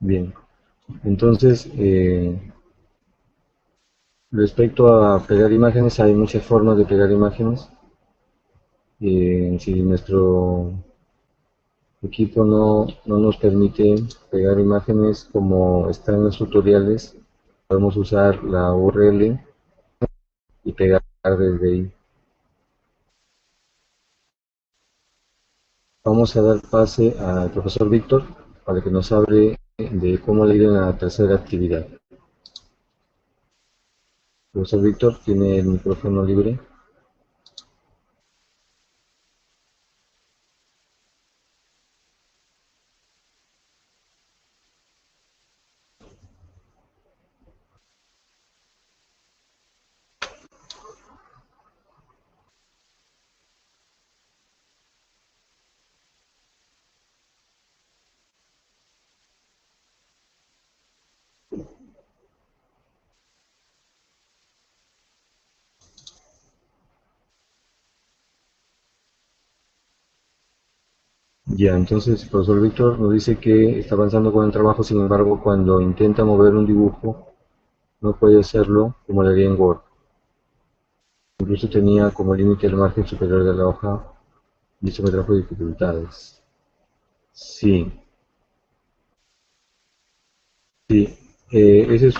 Bien, entonces, respecto a pegar imágenes, hay muchas formas de pegar imágenes. Si nuestro equipo no nos permite pegar imágenes como están en los tutoriales, podemos usar la URL y pegar desde ahí. Vamos a dar pase al profesor Víctor para que nos hable de cómo le ir en la tercera actividad. Profesor Víctor, tiene el micrófono libre. Ya, entonces el profesor Víctor nos dice que está avanzando con el trabajo, sin embargo, cuando intenta mover un dibujo, no puede hacerlo como le haría en Word. Incluso tenía como límite el margen superior de la hoja y eso me trajo dificultades. Sí, sí, ese es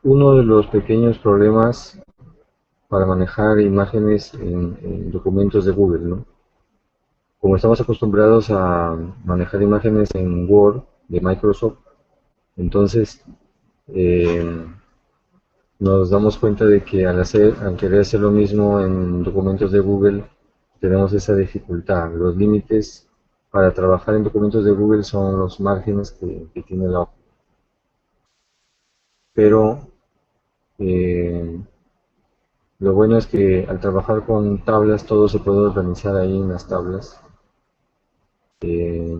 uno de los pequeños problemas para manejar imágenes en documentos de Google, ¿no? Como estamos acostumbrados a manejar imágenes en Word de Microsoft, entonces eh, nos damos cuenta de que al querer hacer lo mismo en documentos de Google, tenemos esa dificultad. Los límites para trabajar en documentos de Google son los márgenes que tiene la hoja. Pero eh, lo bueno es que al trabajar con tablas, todo se puede organizar ahí en las tablas. Eh,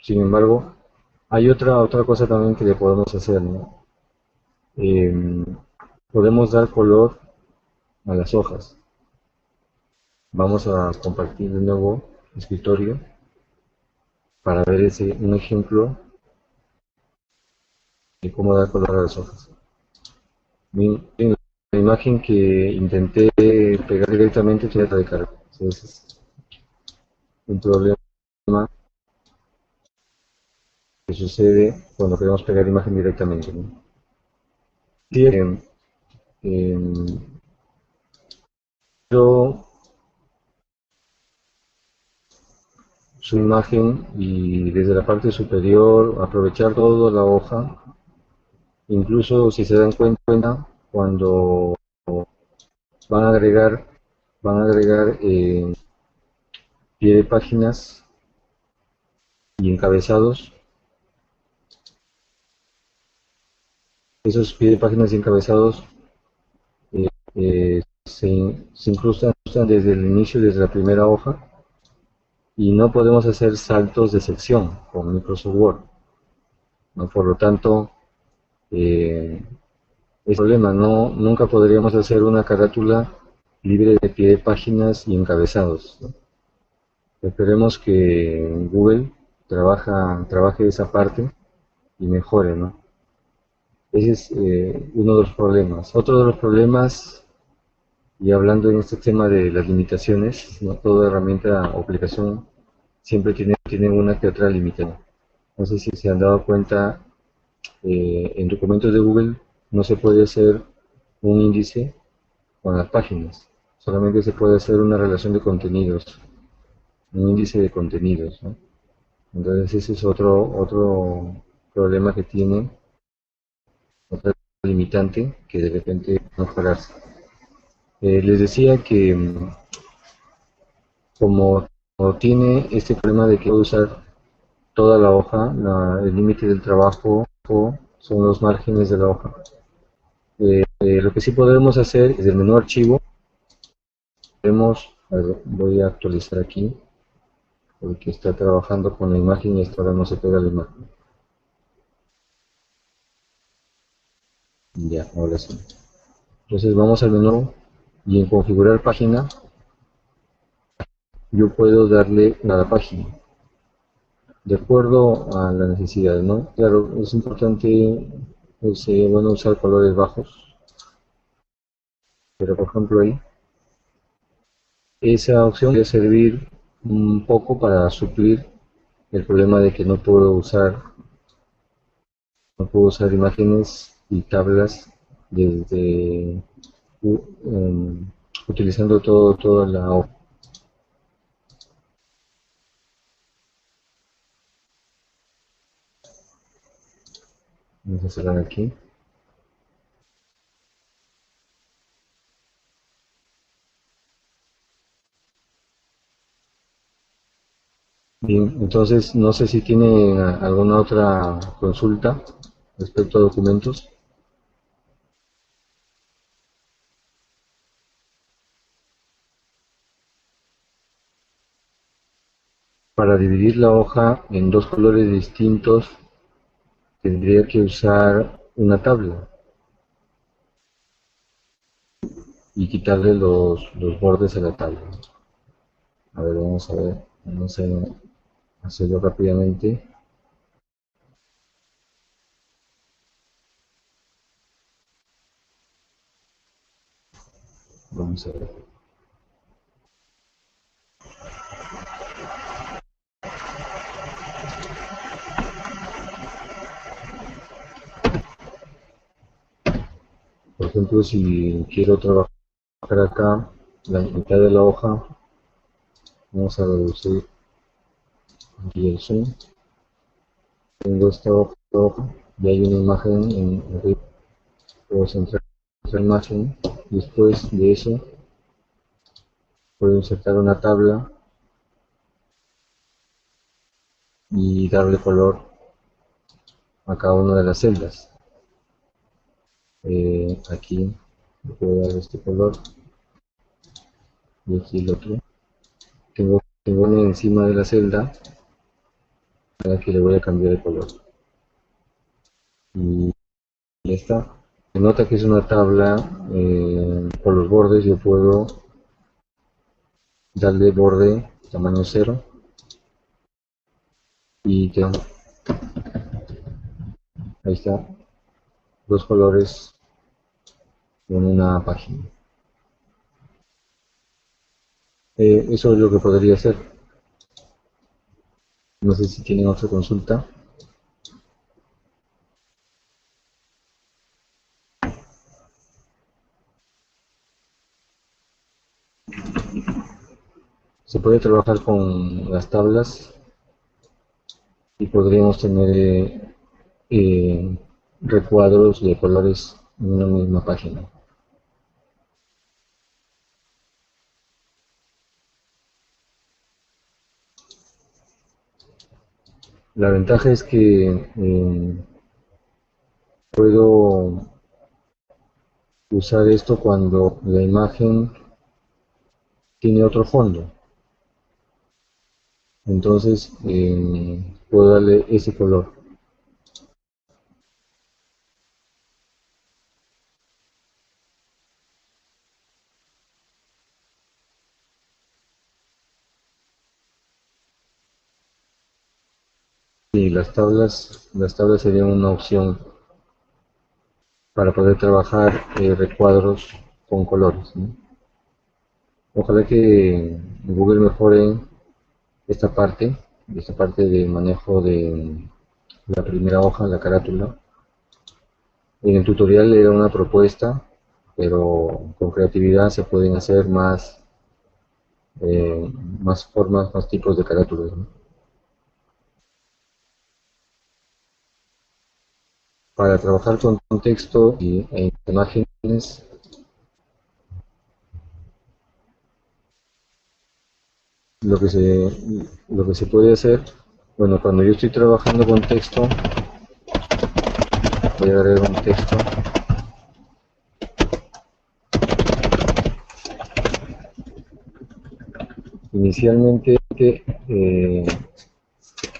Sin embargo, hay otra cosa también que le podemos hacer, ¿no? Eh, Podemos dar color a las hojas. Vamos a compartir de nuevo escritorio para ver un ejemplo de cómo dar color a las hojas. La imagen que intenté pegar directamente tiene de carga. Entonces, es un problema que sucede cuando queremos pegar imagen directamente, ¿no? Sí, yo su imagen y desde la parte superior aprovechar toda la hoja, incluso si se dan cuenta cuando van a agregar pie de páginas y encabezados. Esos pie de páginas y encabezados se incrustan desde el inicio, desde la primera hoja, y no podemos hacer saltos de sección con Microsoft Word, ¿no? Por lo tanto, es un problema, nunca podríamos hacer una carátula libre de pie de páginas y encabezados, ¿no? Esperemos que Google trabaje esa parte y mejore, ¿no? Ese es uno de los problemas. Otro de los problemas, y hablando en este tema de las limitaciones, ¿no? Toda herramienta o aplicación siempre tiene una que otra limitación. No sé si se han dado cuenta, en documentos de Google no se puede hacer un índice con las páginas, solamente se puede hacer una relación de contenidos, un índice de contenidos, ¿no? Entonces ese es otro problema que tiene, otra limitante que de repente mejorarse. Les decía que como tiene este problema de que puede usar toda la hoja, el límite del trabajo son los márgenes de la hoja. Lo que sí podemos hacer es el menú archivo, voy a actualizar aquí, porque está trabajando con la imagen y hasta ahora no se pega la imagen. Ya, ahora sí. Entonces vamos al menú y en configurar página yo puedo darle a la página. de acuerdo a la necesidad, ¿no? Claro, es importante, sería bueno usar colores bajos, pero por ejemplo ahí, esa opción puede servir un poco para suplir el problema de que no puedo usar imágenes y tablas desde u- em, utilizando toda la hoja. Vamos a cerrar aquí. Bien, entonces no sé si tienen alguna otra consulta respecto a documentos. Para dividir la hoja en dos colores distintos tendría que usar una tabla y quitarle los bordes a la tabla. A ver, vamos a hacerlo rápidamente. Vamos a ver. Por ejemplo, si quiero trabajar acá la mitad de la hoja, vamos a reducir aquí el zoom. Tengo esta hoja y hay una imagen en arriba. Puedo centrar la imagen. Después de eso, puedo insertar una tabla y darle color a cada una de las celdas. Aquí le puedo dar este color y aquí el otro. Tengo una encima de la celda a la que le voy a cambiar el color. Y ya está. Se nota que es una tabla por los bordes. Yo puedo darle borde tamaño 0 y ahí está, dos colores en una página. Eso es lo que podría hacer. No sé si tienen otra consulta. Se puede trabajar con las tablas y podríamos tener eh, recuadros de colores en una misma página. La ventaja es que puedo usar esto cuando la imagen tiene otro fondo. Entonces puedo darle ese color. Y las tablas serían una opción para poder trabajar recuadros con colores, ¿no? Ojalá que Google mejore esta parte de manejo de la primera hoja, la carátula. En el tutorial era una propuesta, pero con creatividad se pueden hacer más formas, más tipos de carátulas, ¿no? Para trabajar con texto e imágenes, lo que se, lo que se puede hacer, bueno, cuando yo estoy trabajando con texto, voy a agregar un texto. Inicialmente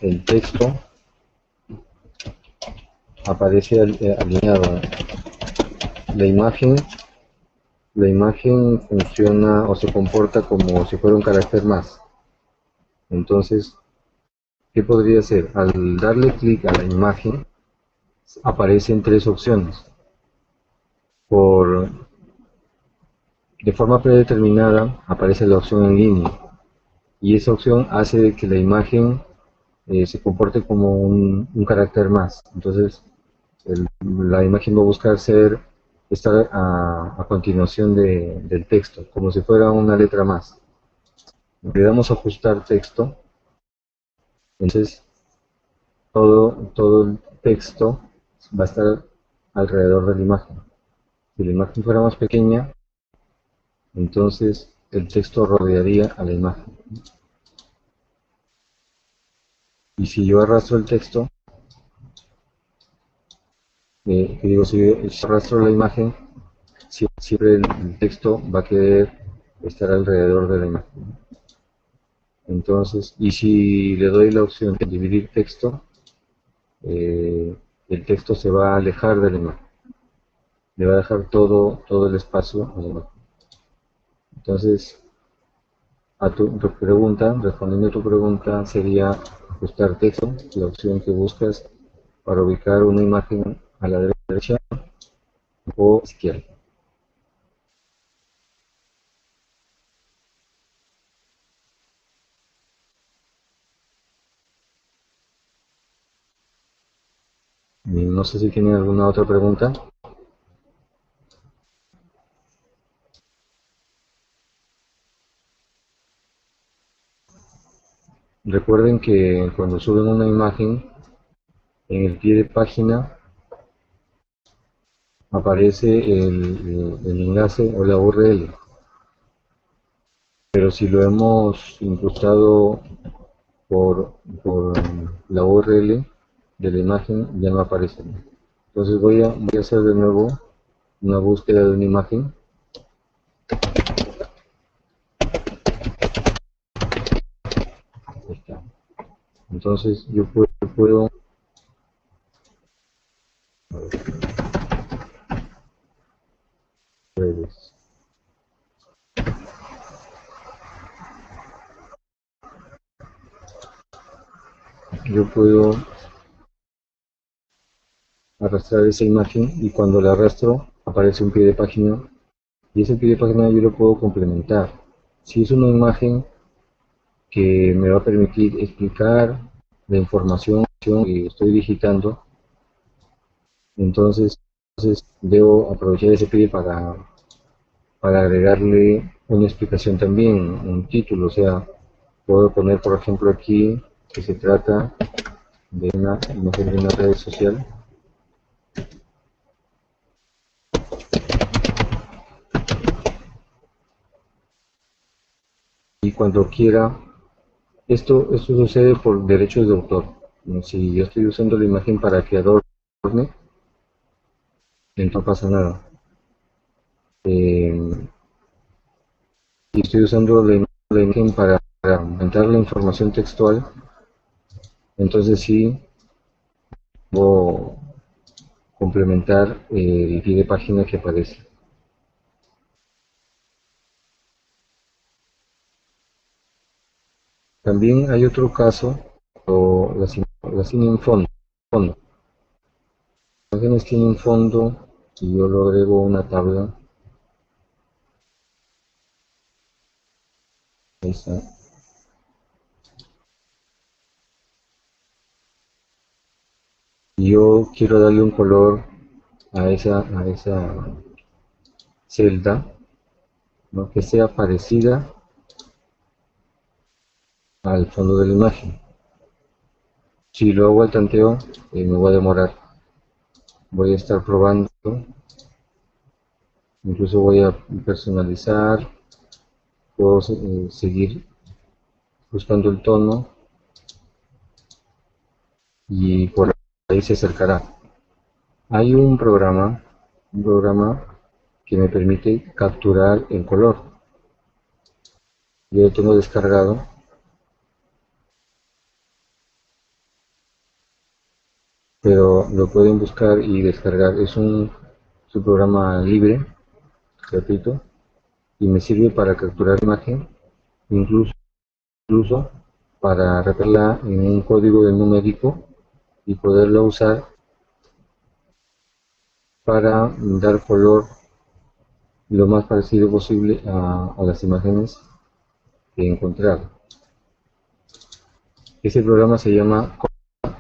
el texto aparece alineado. La imagen, la imagen funciona o se comporta como si fuera un carácter más. Entonces, ¿qué podría ser? Al darle clic a la imagen, aparecen tres opciones. De forma predeterminada aparece la opción en línea, y esa opción hace que la imagen se comporte como un carácter más. Entonces, la imagen va a buscar estar a continuación del texto, como si fuera una letra más. Le damos a ajustar texto, entonces todo el texto va a estar alrededor de la imagen. Si la imagen fuera más pequeña, entonces el texto rodearía a la imagen. Y si yo arrastro el texto, si arrastro la imagen, siempre el texto va a querer estar alrededor de la imagen. Entonces, y si le doy la opción de dividir texto, el texto se va a alejar de la imagen. Le va a dejar todo el espacio a la imagen. Entonces, tu pregunta, respondiendo a tu pregunta, sería ajustar texto, la opción que buscas para ubicar una imagen a la derecha o izquierda. No sé si tienen alguna otra pregunta. Recuerden que cuando suben una imagen, en el pie de página aparece el enlace o la URL. Pero si lo hemos incrustado por la URL de la imagen, ya no aparece. Entonces voy a hacer de nuevo una búsqueda de una imagen. Ahí está. Entonces yo puedo pues, yo puedo arrastrar esa imagen, y cuando la arrastro aparece un pie de página, y ese pie de página yo lo puedo complementar. Si es una imagen que me va a permitir explicar la información que estoy digitando, entonces debo aprovechar ese pie para agregarle una explicación también, un título. O sea, puedo poner por ejemplo aquí que se trata de una imagen de una red social, y cuando quiera, esto sucede por derechos de autor. Si yo estoy usando la imagen para que adorne, entonces no pasa nada. Si estoy usando la imagen para aumentar la información textual, entonces sí debo complementar el pie de página que aparece. También hay otro caso, o las tienen fondo. Las imágenes tienen fondo y yo lo agrego a una tabla. Ahí está. Y yo quiero darle un color a esa celda, ¿no? Que sea parecida al fondo de la imagen. Si lo hago al tanteo, me voy a demorar. Voy a estar probando, incluso voy a personalizar, puedo seguir buscando el tono, y por ahí se acercará. Hay un programa que me permite capturar el color. Yo lo tengo descargado, pero lo pueden buscar y descargar. Es un programa libre, gratuito, y me sirve para capturar imagen, incluso para repetirla en un código de numérico y poderla usar para dar color lo más parecido posible a las imágenes que he encontrado. Ese programa se llama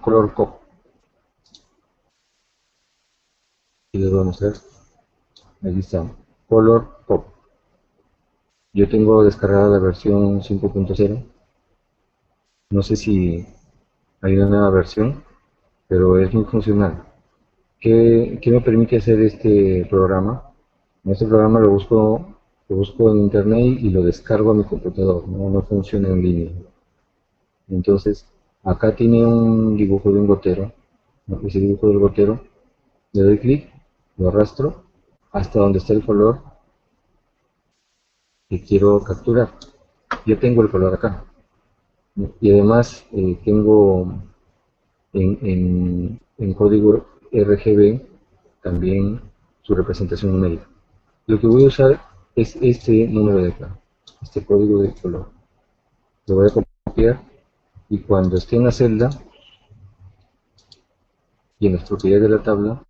Color Pop. Y les voy a mostrar. Aquí está. Color Pop. Yo tengo descargada la versión 5.0. No sé si hay una nueva versión, pero es muy funcional. ¿Qué me permite hacer este programa? Este programa lo busco en internet y lo descargo a mi computador, no funciona en línea. Entonces, acá tiene un dibujo de un gotero, ¿no? Ese dibujo del gotero, le doy clic, lo arrastro hasta donde está el color que quiero capturar. Yo tengo el color acá, ¿no? Y además tengo en código RGB también su representación numérica. Lo que voy a usar es este número de acá, este código de color. Lo voy a copiar y cuando esté en la celda y en las propiedades de la tabla,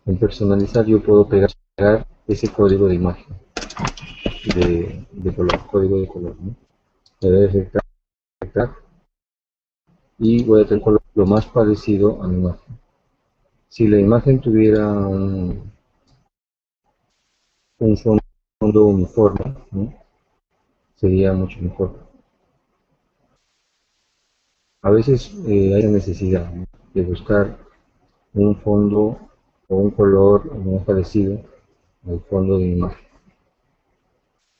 en personalizar yo puedo pegar ese código de imagen de color, código de color, ¿no? Le voy a efectuar y voy a tener color lo más parecido a mi imagen. Si la imagen tuviera un fondo uniforme, ¿no? Sería mucho mejor. A veces hay la necesidad, ¿no?, de buscar un fondo o un color muy parecido al fondo de imagen.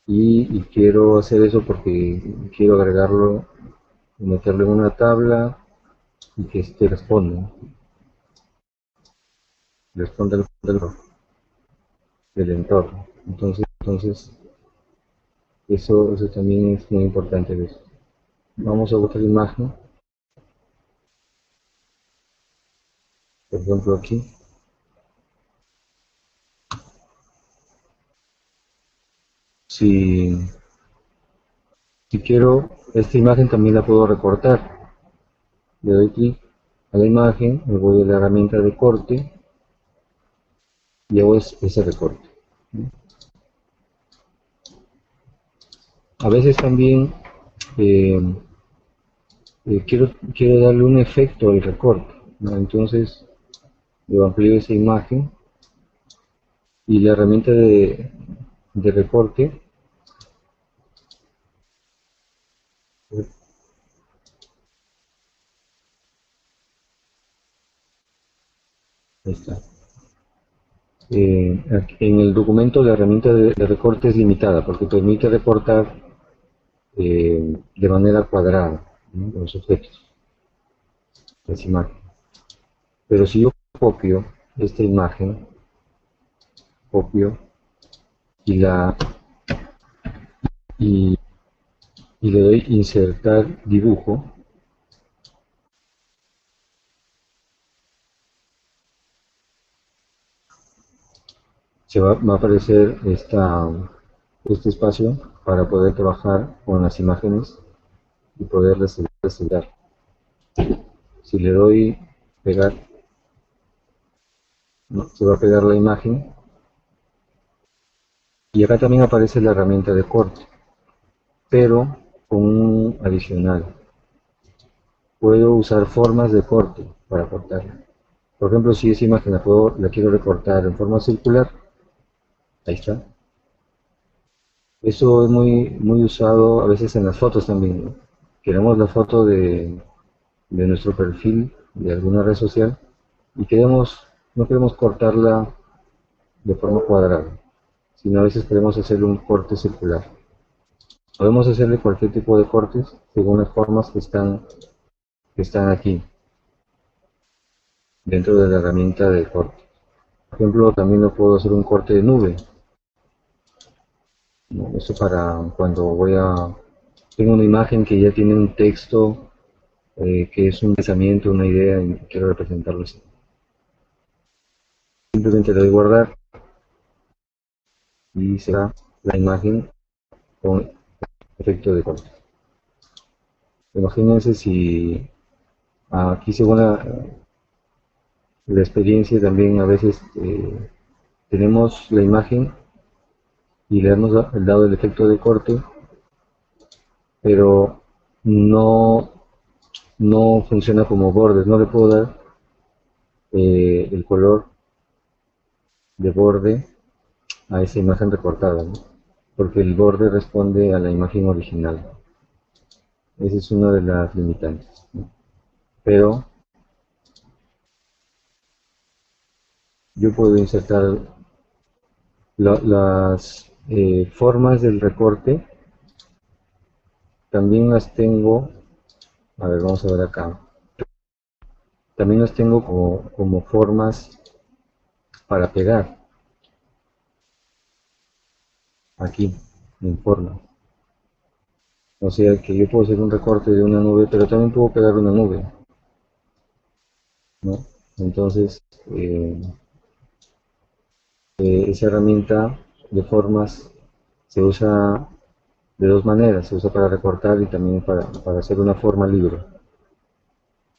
Y quiero hacer eso porque quiero agregarlo, meterlo en una tabla y que este responda del entorno. Entonces eso también es muy importante. ¿Ves? Vamos a buscar imagen, por ejemplo aquí. Si quiero, esta imagen también la puedo recortar. Le doy clic a la imagen, me voy a la herramienta de corte y hago ese recorte. A veces también eh, quiero darle un efecto al recorte, ¿no? Entonces yo amplío esa imagen y la herramienta de recorte, ahí está. En el documento la herramienta de recorte es limitada porque permite recortar de manera cuadrada, ¿no?, los objetos, las imágenes. Pero si yo copio esta imagen, copio y y, y le doy insertar dibujo, va a aparecer este espacio para poder trabajar con las imágenes y poder resaltar. Si le doy pegar, ¿no?, se va a pegar la imagen y acá también aparece la herramienta de corte, pero con un adicional. Puedo usar formas de corte para cortarla. Por ejemplo, si esa imagen la quiero recortar en forma circular, ahí está. Eso es muy usado a veces en las fotos también, ¿no? Queremos la foto de nuestro perfil de alguna red social y no queremos cortarla de forma cuadrada, sino a veces queremos hacerle un corte circular. Podemos hacerle cualquier tipo de cortes según las formas que están aquí dentro de la herramienta de corte. Por ejemplo, también lo puedo hacer un corte de nube, ¿no? Esto para cuando tengo una imagen que ya tiene un texto, que es un pensamiento, una idea y quiero representarlo así. Simplemente le doy guardar y será la imagen con efecto de corte. Imagínense si aquí, según la experiencia, también a veces tenemos la imagen y le hemos dado el efecto de corte, pero no, no funciona como bordes, no le puedo dar el color de borde a esa imagen recortada, ¿no? Porque el borde responde a la imagen original. Esa es una de las limitantes, ¿no? Pero yo puedo insertar las formas del recorte, también las tengo, a ver, vamos a ver acá, también las tengo como formas para pegar, aquí, en forma. O sea que yo puedo hacer un recorte de una nube, pero también puedo pegar una nube, ¿no? Entonces, esa herramienta de formas se usa de dos maneras, se usa para recortar y también para hacer una forma libre.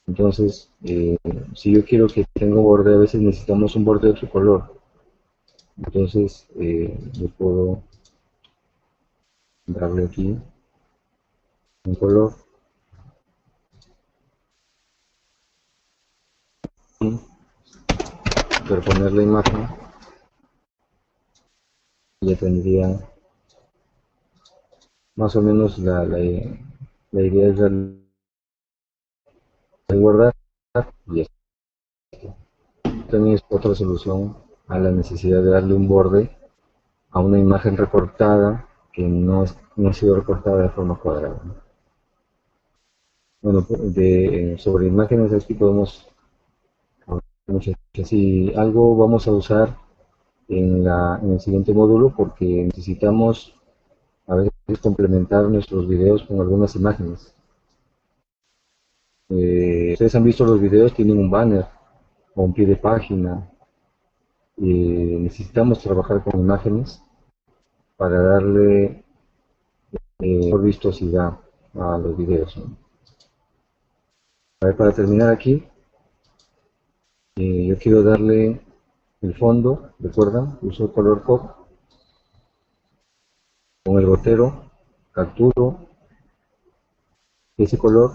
Entonces, si yo quiero que tenga borde, a veces necesitamos un borde de otro color. Entonces, yo puedo darle aquí un color y superponer la imagen, y ya tendría más o menos la idea es darle guardar, y esto también es otra solución a la necesidad de darle un borde a una imagen recortada que no ha sido recortada de forma cuadrada, ¿no? Bueno, sobre imágenes aquí podemos hablar mucho. Si algo vamos a usar en el siguiente módulo, porque necesitamos a veces complementar nuestros videos con algunas imágenes. Ustedes han visto los videos, tienen un banner o un pie de página. Necesitamos trabajar con imágenes para darle mejor vistosidad a los videos, ¿no? A ver, para terminar aquí, yo quiero darle el fondo, recuerdan, uso color pop, con el gotero, capturo ese color,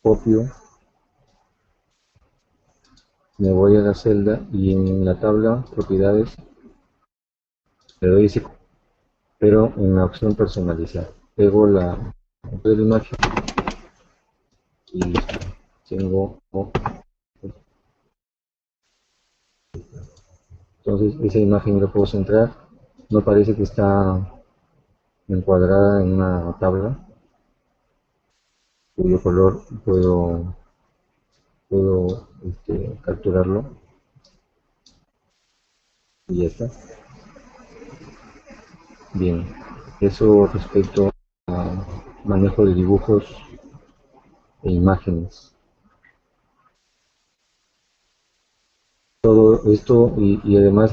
copio, me voy a la celda y en la tabla propiedades le doy ese color, pero en la opción personalizar. Pego la imagen y listo. Tengo, entonces esa imagen la puedo centrar, no parece que está encuadrada en una tabla, cuyo color puedo capturarlo y ya está. Bien, eso respecto a manejo de dibujos e imágenes. Todo esto y además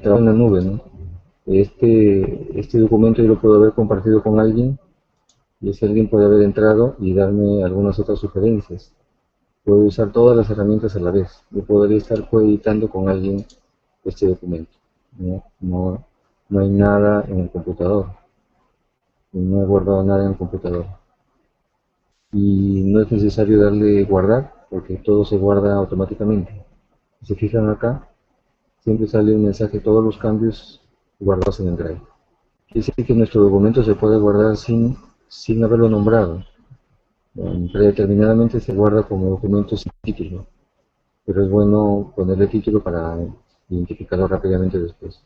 trabajo en la nube, ¿no? Este documento yo lo puedo haber compartido con alguien y ese alguien puede haber entrado y darme algunas otras sugerencias. Puedo usar todas las herramientas a la vez. Yo podría estar coeditando con alguien este documento. No hay nada en el computador. No he guardado nada en el computador. Y no es necesario darle guardar porque todo se guarda automáticamente. Si se fijan acá, siempre sale un mensaje, todos los cambios guardados en el Drive. Quiere decir que nuestro documento se puede guardar sin haberlo nombrado. Predeterminadamente se guarda como documento sin título, pero es bueno ponerle título para identificarlo rápidamente después.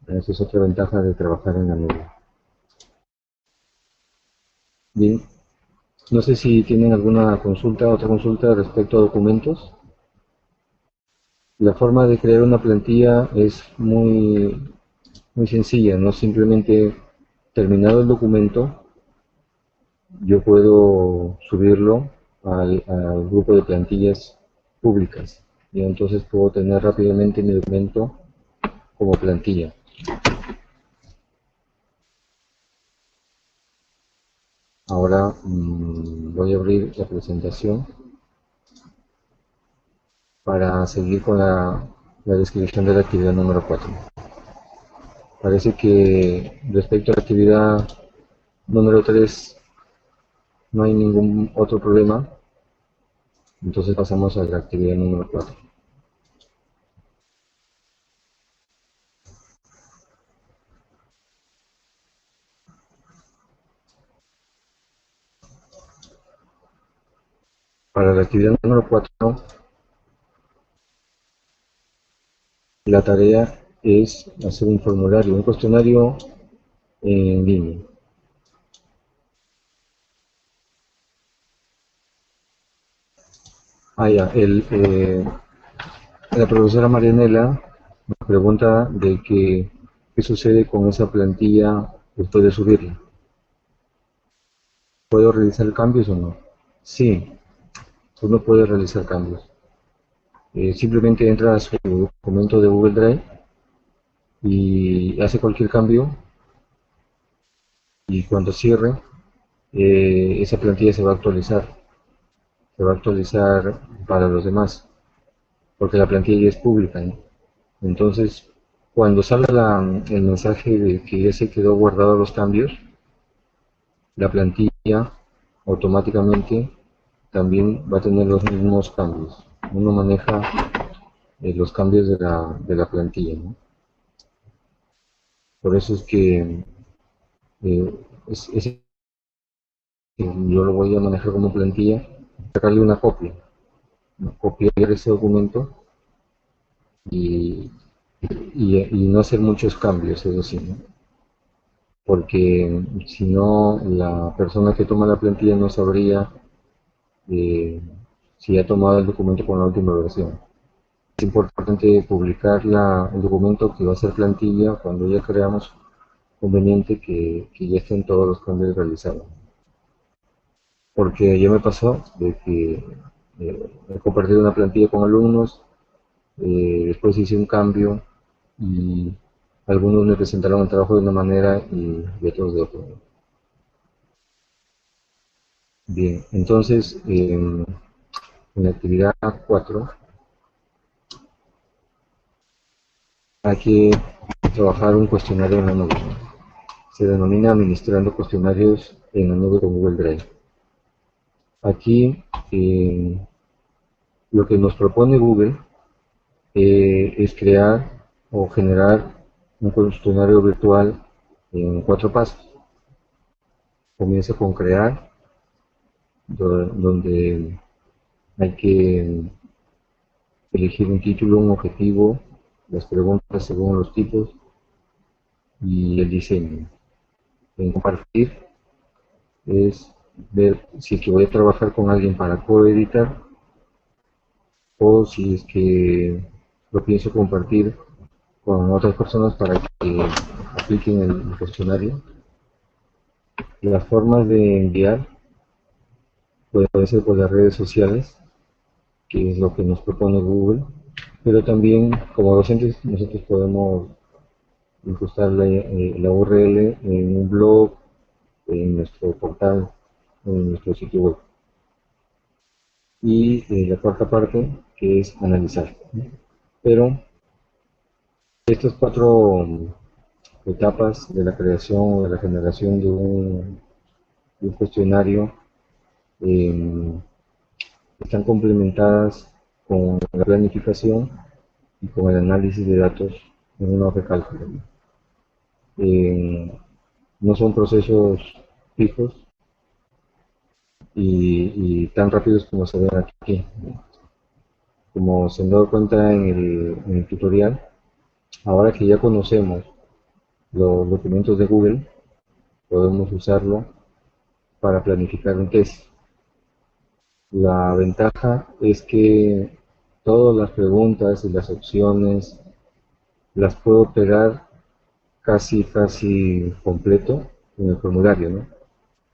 Esa es otra ventaja de trabajar en la nube. Bien, no sé si tienen alguna consulta, otra consulta respecto a documentos. La forma de crear una plantilla es muy sencilla, no simplemente terminado el documento, yo puedo subirlo al grupo de plantillas públicas y entonces puedo tener rápidamente mi documento como plantilla. Ahora voy a abrir la presentación para seguir con la descripción de la actividad número 4. Parece que respecto a la actividad número 3 no hay ningún otro problema, entonces pasamos a la actividad número 4. Para la actividad número 4, la tarea es hacer un formulario, un cuestionario en línea. La profesora Marianela nos pregunta de qué sucede con esa plantilla después de subirla. ¿Puedo realizar cambios o no? Sí, uno puede realizar cambios. Simplemente entra a su documento de Google Drive y hace cualquier cambio, y cuando cierre, esa plantilla se va a actualizar. Se va a actualizar para los demás, porque la plantilla ya es pública, ¿no? Entonces, cuando salga el mensaje de que ya se quedó guardado los cambios, la plantilla automáticamente también va a tener los mismos cambios. Uno maneja los cambios de la plantilla, ¿no? Por eso es que yo lo voy a manejar como plantilla, sacarle una copia, ¿no? Copiar ese documento y, y no hacer muchos cambios, eso sí, ¿no? Porque si no, la persona que toma la plantilla no sabría eh, si ha tomado el documento con la última versión. Es importante publicar el documento que va a ser plantilla cuando ya creamos conveniente que ya estén todos los cambios realizados. Porque ya me pasó de que he compartido una plantilla con alumnos, después hice un cambio y algunos me presentaron el trabajo de una manera y otros de otra. Bien, entonces en la actividad 4 hay que trabajar un cuestionario en la nube. Se denomina administrando cuestionarios en la nube con Google Drive. Aquí lo que nos propone Google es crear o generar un cuestionario virtual en 4 pasos. Comienza con crear, donde hay que elegir un título, un objetivo, las preguntas según los tipos y el diseño. En compartir es ver si es que voy a trabajar con alguien para coeditar o si es que lo pienso compartir con otras personas para que apliquen el cuestionario. Las formas de enviar pueden ser por las redes sociales, que es lo que nos propone Google, pero también como docentes nosotros podemos incrustar la URL en un blog, en nuestro portal, en nuestro sitio web. Y la cuarta parte, que es analizar. Pero estas 4 etapas de la creación o de la generación de un cuestionario eh, están complementadas con la planificación y con el análisis de datos en una hoja de cálculo. No son procesos fijos y tan rápidos como se ven aquí. Como se han dado cuenta en el tutorial, ahora que ya conocemos los documentos de Google, podemos usarlo para planificar un test. La ventaja es que todas las preguntas y las opciones las puedo operar casi completo en el formulario, ¿no?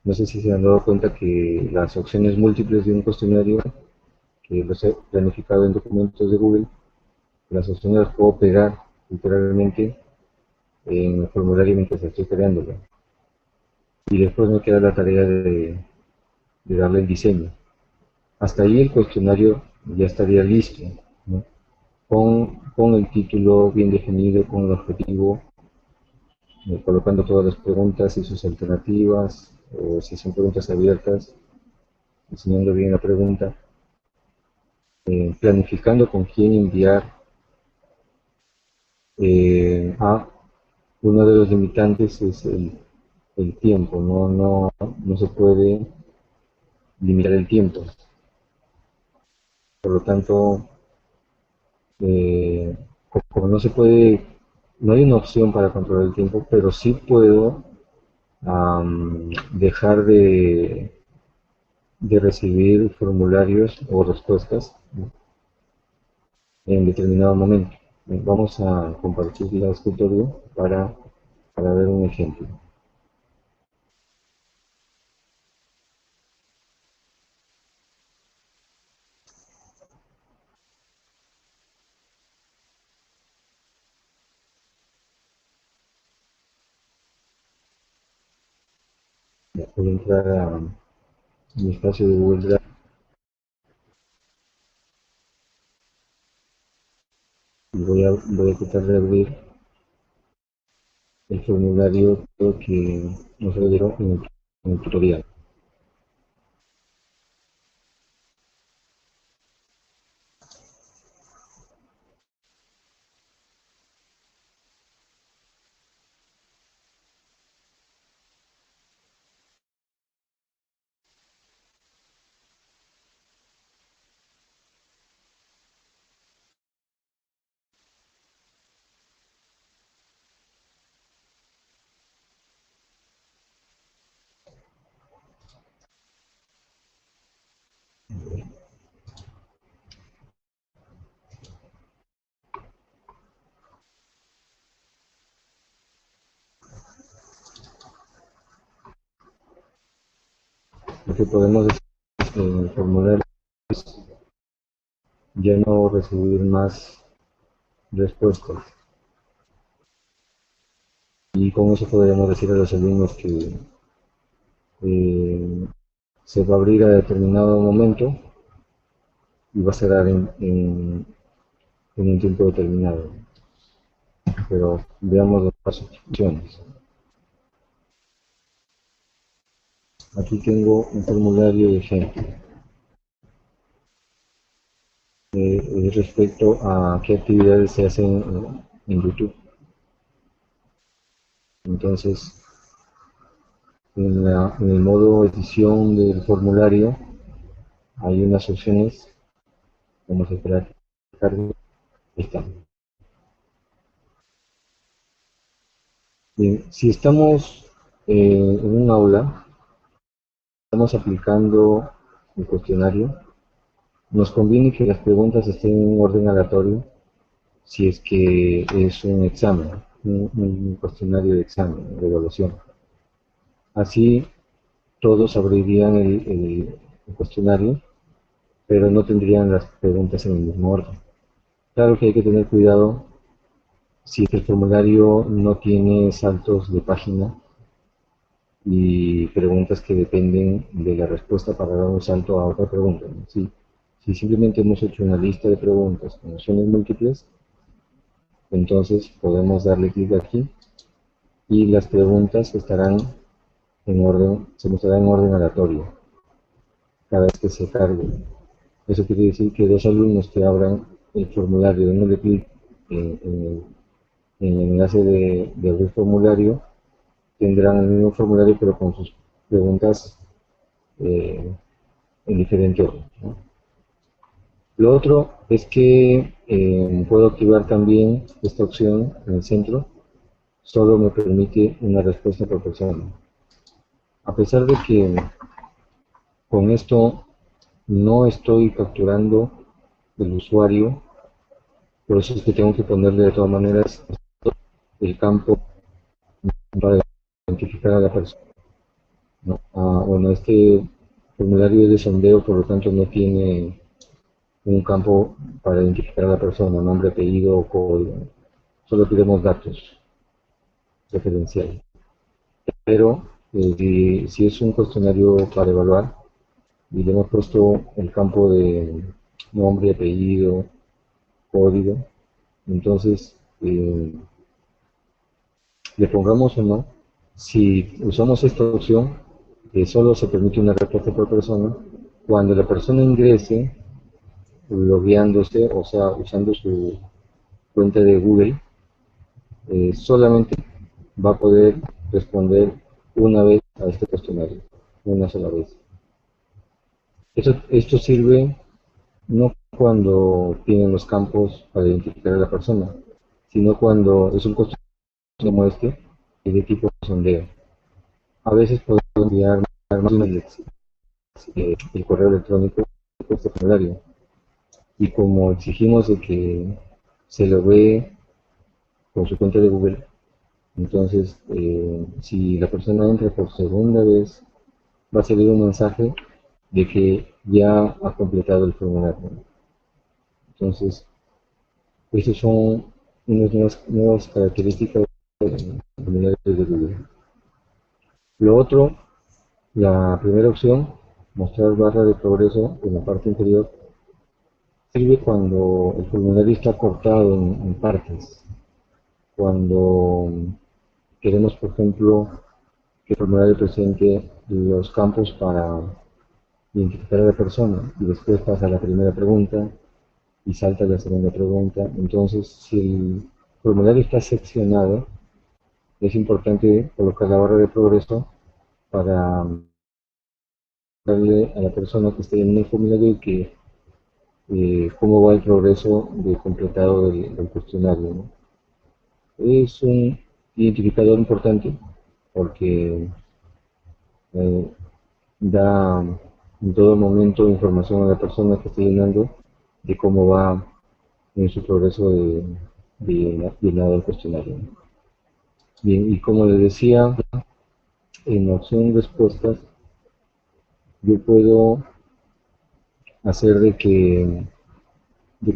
No sé si se han dado cuenta que las opciones múltiples de un cuestionario que los he planificado en documentos de Google, las opciones las puedo pegar literalmente en el formulario mientras estoy creándolo. y después me queda la tarea de darle el diseño. Hasta ahí el cuestionario ya estaría listo, ¿no? Con el título bien definido, con el objetivo, colocando todas las preguntas y sus alternativas, o si son preguntas abiertas, diseñando bien la pregunta, planificando con quién enviar. Uno de los limitantes es el tiempo, no se puede limitar el tiempo. Por lo tanto, eh, como no se puede, no hay una opción para controlar el tiempo, pero sí puedo dejar de recibir formularios o respuestas, ¿no?, en determinado momento. Vamos a compartir la escritorio para ver un ejemplo. Voy a entrar a mi espacio de Google Drive y voy a tratar de abrir el formulario que nos dieron en el tutorial. Lo que podemos decir en el formulario es ya no recibir más respuestas. Y con eso podríamos decir a los alumnos que eh, se va a abrir a determinado momento y va a cerrar en un tiempo determinado. Pero veamos las opciones. Aquí tengo un formulario de ejemplo respecto a qué actividades se hacen en YouTube. Entonces, en el modo edición del formulario hay unas opciones. Vamos a esperar que cargue. Ahí está. Bien, si estamos en un aula, estamos aplicando el cuestionario, nos conviene que las preguntas estén en orden aleatorio si es que es un examen, un cuestionario de examen, de evaluación. Así todos abrirían el cuestionario, pero no tendrían las preguntas en el mismo orden. Claro que hay que tener cuidado si el formulario no tiene saltos de página y preguntas que dependen de la respuesta para dar un salto a otra pregunta, ¿no? Si simplemente hemos hecho una lista de preguntas con opciones múltiples, entonces podemos darle clic aquí y las preguntas estarán en orden, se mostrarán en orden aleatorio cada vez que se cargue. Eso quiere decir que dos alumnos que abran el formulario, dándole clic en el enlace de abrir formulario, tendrán el mismo formulario pero con sus preguntas en diferente orden, ¿no? Lo otro es que puedo activar también esta opción en el centro, solo me permite una respuesta por persona. A pesar de que con esto no estoy capturando el usuario, por eso es que tengo que ponerle de todas maneras el campo para identificar a la persona, ¿no? Bueno, este formulario es de sondeo, por lo tanto no tiene un campo para identificar a la persona, nombre, apellido o código. Solo queremos datos referenciales. Pero si es un cuestionario para evaluar y le hemos puesto el campo de nombre, apellido, código, entonces le pongamos o no, si usamos esta opción, que solo se permite una respuesta por persona, cuando la persona ingrese, logueándose, o sea, usando su cuenta de Google, solamente va a poder responder una vez a este cuestionario, una sola vez. Esto sirve no cuando tienen los campos para identificar a la persona, sino cuando es un cuestionario como este, y de tipo sondeo. A veces podemos enviar más de una dirección, el correo electrónico de este formulario. Y como exigimos de que se lo ve con su cuenta de Google, entonces si la persona entra por segunda vez, va a salir un mensaje de que ya ha completado el formulario. Entonces, estas son unas nuevas características del formulario de Google. Lo otro, la primera opción, mostrar barra de progreso en la parte inferior, sirve cuando el formulario está cortado en partes. Cuando queremos, por ejemplo, que el formulario presente los campos para identificar a la persona y después pasa a la primera pregunta y salta a la segunda pregunta. Entonces, si el formulario está seccionado, es importante colocar la barra de progreso para darle a la persona que esté en el formulario y que cómo va el progreso de completado del cuestionario, ¿no? Es un identificador importante porque eh, da en todo momento información a la persona que está llenando de cómo va en su progreso de llenado del cuestionario. Bien, y como les decía, en la opción respuestas, yo puedo hacer de que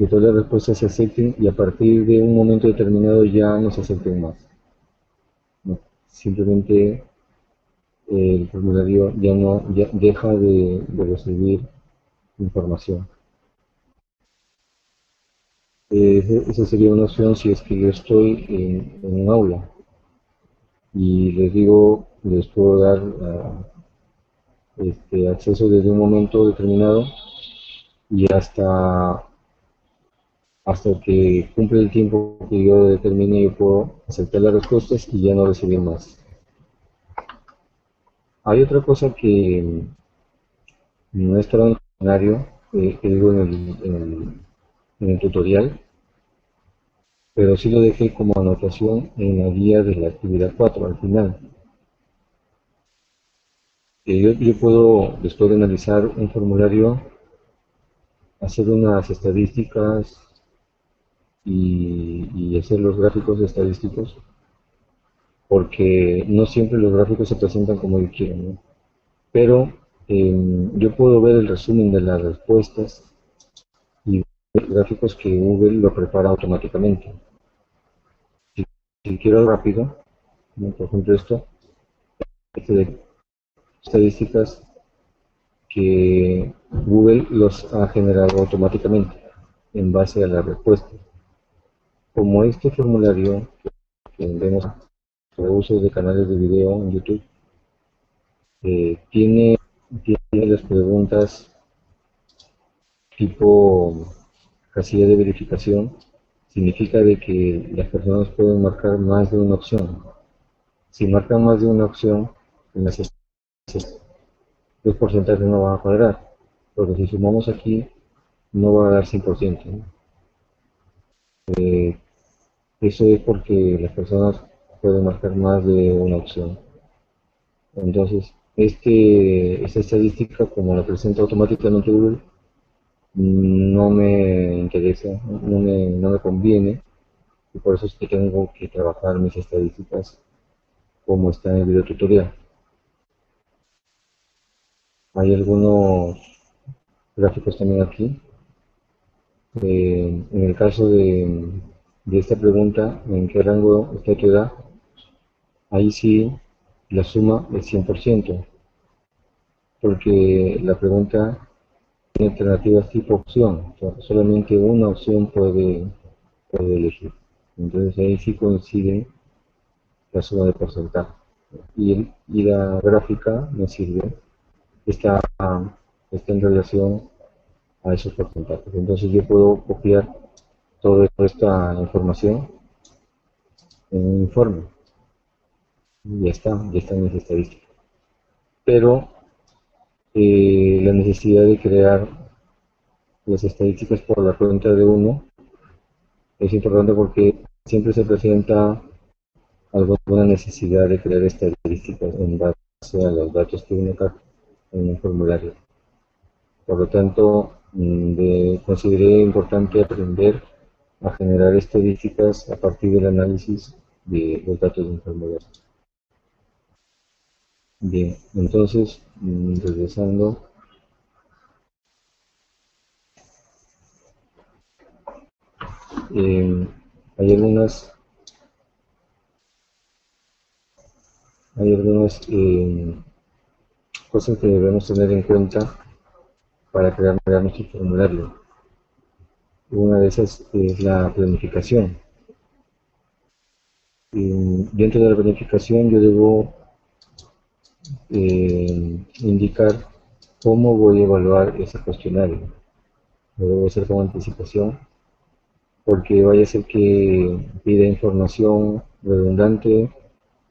todas las respuestas se acepten y a partir de un momento determinado ya no se acepten más, ¿no? Simplemente el formulario ya deja de recibir información. Esa sería una opción si es que yo estoy en un aula y les digo, les puedo dar acceso desde un momento determinado y hasta que cumple el tiempo que yo determine, yo puedo aceptar las respuestas y ya no recibir más. Hay otra cosa que no estaba en el escenario, que digo en el tutorial, pero sí lo dejé como anotación en la guía de la actividad 4 al final. Yo puedo, después de analizar un formulario, hacer unas estadísticas y hacer los gráficos estadísticos, porque no siempre los gráficos se presentan como yo quiero, ¿no? Pero yo puedo ver el resumen de las respuestas y ver gráficos que Google lo prepara automáticamente. Si quiero rápido, ¿no? Por ejemplo de estadísticas que Google los ha generado automáticamente en base a la respuesta. Como este formulario que vemos sobre uso de canales de video en YouTube, tiene las preguntas tipo casilla de verificación, significa de que las personas pueden marcar más de una opción. Si marcan más de una opción, en las los porcentajes no van a cuadrar, porque si sumamos aquí, no va a dar 100%, ¿no? Eso es porque las personas pueden marcar más de una opción. Entonces, esta estadística, como la presenta automáticamente Google, no me interesa, no me conviene, y por eso es que tengo que trabajar mis estadísticas como está en el video tutorial. Hay algunos gráficos también aquí. En el caso de esta pregunta, ¿en qué rango está tu edad? Ahí sí la suma es 100%, porque la pregunta tiene alternativas tipo opción, o sea, solamente una opción puede elegir. Entonces ahí sí coincide la suma de porcentaje. Y la gráfica me sirve, está, está en relación a esos porcentajes. Entonces yo puedo copiar toda esta información en un informe y ya están mis estadísticas. Pero la necesidad de crear las estadísticas por la cuenta de uno es importante porque siempre se presenta alguna necesidad de crear estadísticas en base a los datos que uno capta en un formulario. Por lo tanto, consideré importante aprender a generar estadísticas a partir del análisis de los datos de un formulario. Bien, entonces, regresando, eh, hay algunas cosas que debemos tener en cuenta para crear nuestro formulario. Una de esas es la planificación. Dentro de la planificación yo debo indicar cómo voy a evaluar ese cuestionario. Lo debo hacer con anticipación porque vaya a ser que pida información redundante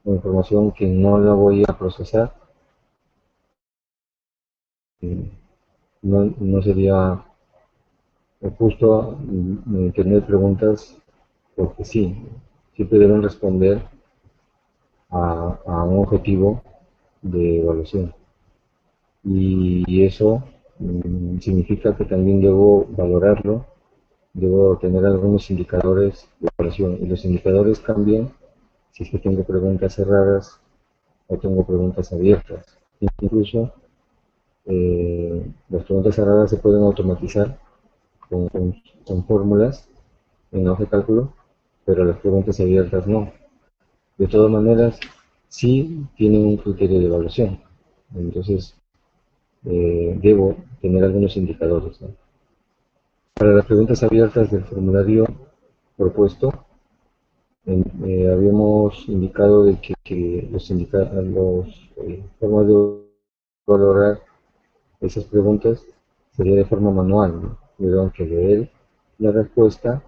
o información que no la voy a procesar. No sería justo tener preguntas porque sí, siempre deben responder a un objetivo de evaluación. Y eso significa que también debo valorarlo, debo tener algunos indicadores de evaluación. Y los indicadores cambian si es que tengo preguntas cerradas o tengo preguntas abiertas. Incluso las preguntas cerradas se pueden automatizar con fórmulas en la hoja de cálculo, pero las preguntas abiertas no. De todas maneras, sí tienen un criterio de evaluación. Entonces, debo tener algunos indicadores, ¿no? Para las preguntas abiertas del formulario propuesto, habíamos indicado de que los formas de valorar esas preguntas sería de forma manual, ¿no? Yo tengo que leer la respuesta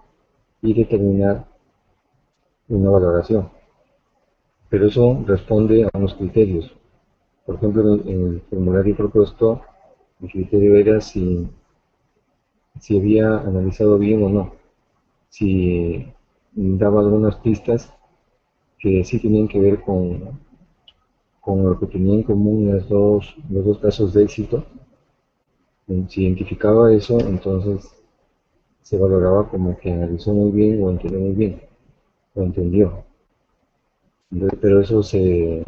y determinar una valoración. Pero eso responde a unos criterios. Por ejemplo, en el formulario propuesto, el criterio era si había analizado bien o no, si daba algunas pistas que sí tenían que ver con lo que tenían en común los dos casos de éxito. Si identificaba eso, entonces se valoraba como que analizó muy bien o entendió muy bien, o entendió. Pero eso se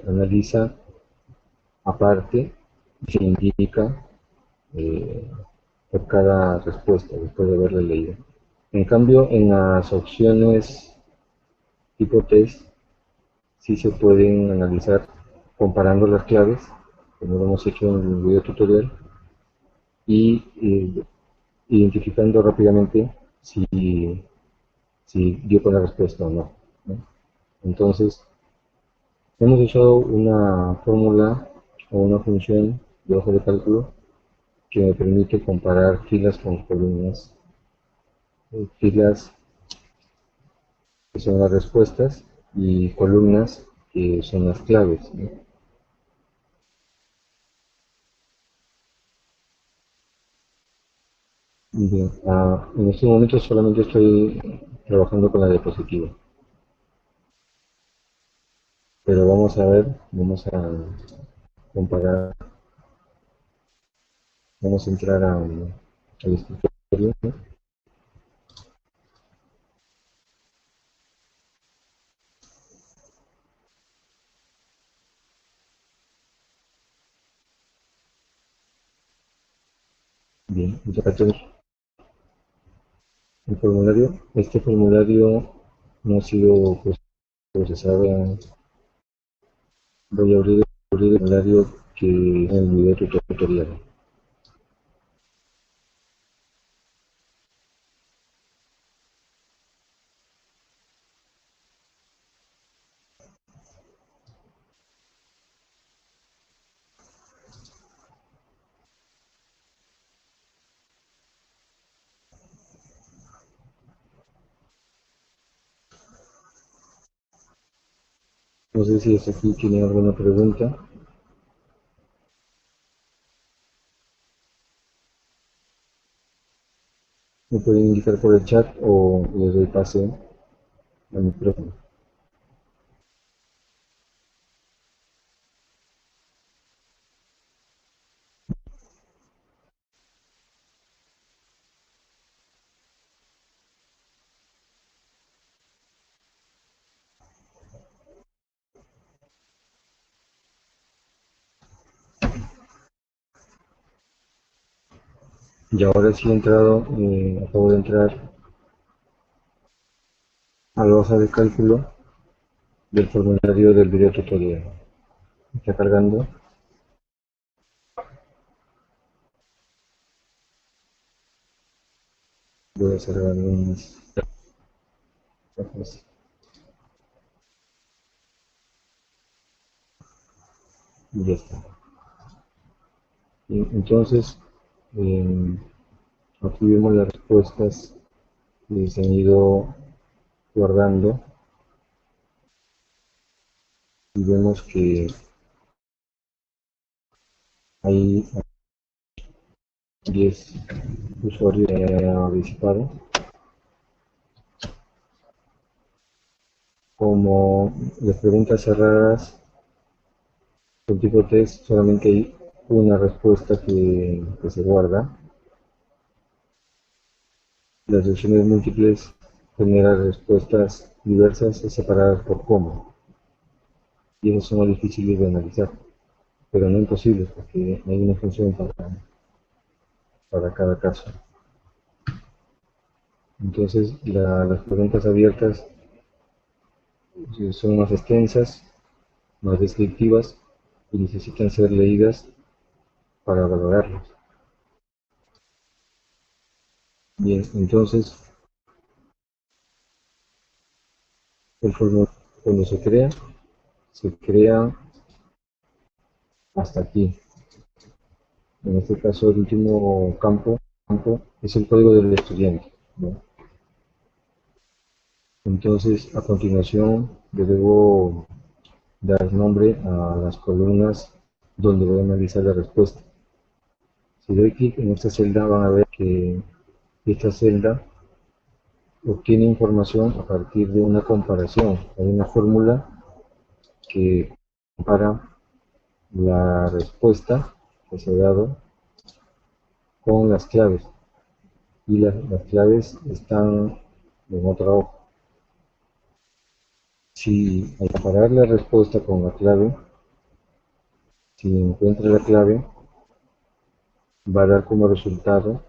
analiza aparte y se indica eh, por cada respuesta después de haberla leído. En cambio, en las opciones tipo test, sí se pueden analizar comparando las claves, como lo hemos hecho en el video tutorial, y identificando rápidamente si dio con la respuesta o no, ¿no? Entonces, hemos usado una fórmula o una función de hoja de cálculo que me permite comparar filas con columnas, filas que son las respuestas y columnas que son las claves, ¿no? Bien, en este momento solamente estoy trabajando con la diapositiva, pero vamos a ver, vamos a comparar, vamos a entrar al escritorio, ¿no? Bien, ya tenemos el formulario. Este formulario no ha sido procesada. Voy a abrir el formulario que en el video tutorial. No sé si hasta aquí tienen alguna pregunta. Me pueden indicar por el chat o les doy pase al micrófono. Y ahora sí he entrado, acabo de entrar a la hoja de cálculo del formulario del video tutorial. Está cargando. Voy a cerrar unas hojas. Y ya está. Y entonces, eh, aquí vemos las respuestas que se han ido guardando y vemos que hay 10 usuarios que han participado. Como las preguntas cerradas con tipo test, solamente hay una respuesta que se guarda. Las opciones múltiples generan respuestas diversas y separadas por coma. Y esas son más difíciles de analizar, pero no imposibles porque hay una función para cada caso. Entonces, las preguntas abiertas son más extensas, más descriptivas y necesitan ser leídas para valorarlas. Bien, entonces, el formulario cuando se crea hasta aquí. En este caso, el último campo es el código del estudiante, ¿no? Entonces, a continuación, yo debo dar nombre a las columnas donde voy a analizar la respuesta. Si doy clic en esta celda, van a ver que esta celda obtiene información a partir de una comparación. Hay una fórmula que compara la respuesta que se ha dado con las claves. Y las claves están en otra hoja. Si al comparar la respuesta con la clave, si encuentra la clave, va a dar como resultado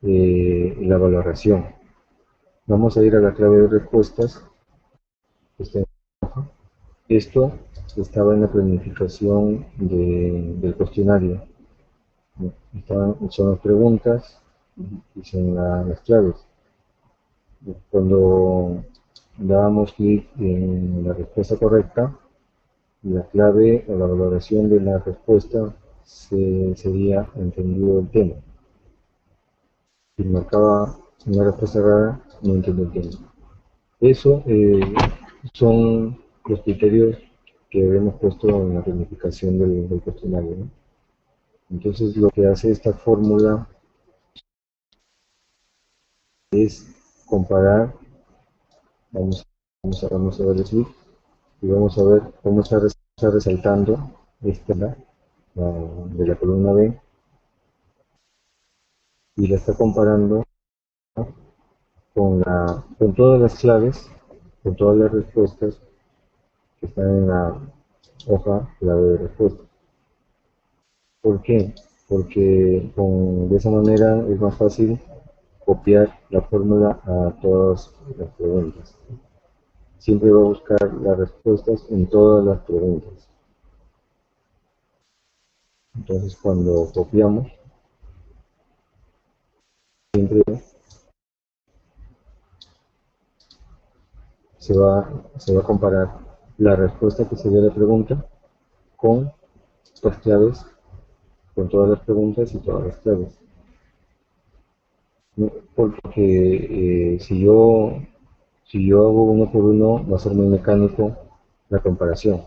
la valoración. Vamos a ir a la clave de respuestas. Esto estaba en la planificación del cuestionario. Son las preguntas y son las claves. Cuando dábamos clic en la respuesta correcta, la clave o la valoración de la respuesta sería entendido el tema. Si marcaba una respuesta errada, no entendió el tema. Eso son los criterios que hemos puesto en la planificación del cuestionario, ¿no? Entonces, lo que hace esta fórmula es comparar, vamos a ver clic y vamos a ver cómo está resaltando esta de la columna B y la está comparando con todas las claves, con todas las respuestas que están en la hoja clave de respuesta. ¿Por qué? Porque de esa manera es más fácil copiar la fórmula a todas las preguntas. siempre va a buscar las respuestas en todas las preguntas. Entonces, cuando copiamos, siempre se va a comparar la respuesta que se dio a la pregunta con las claves, con todas las preguntas y todas las claves. ¿No? Porque si yo hago uno por uno, va a ser muy mecánico la comparación.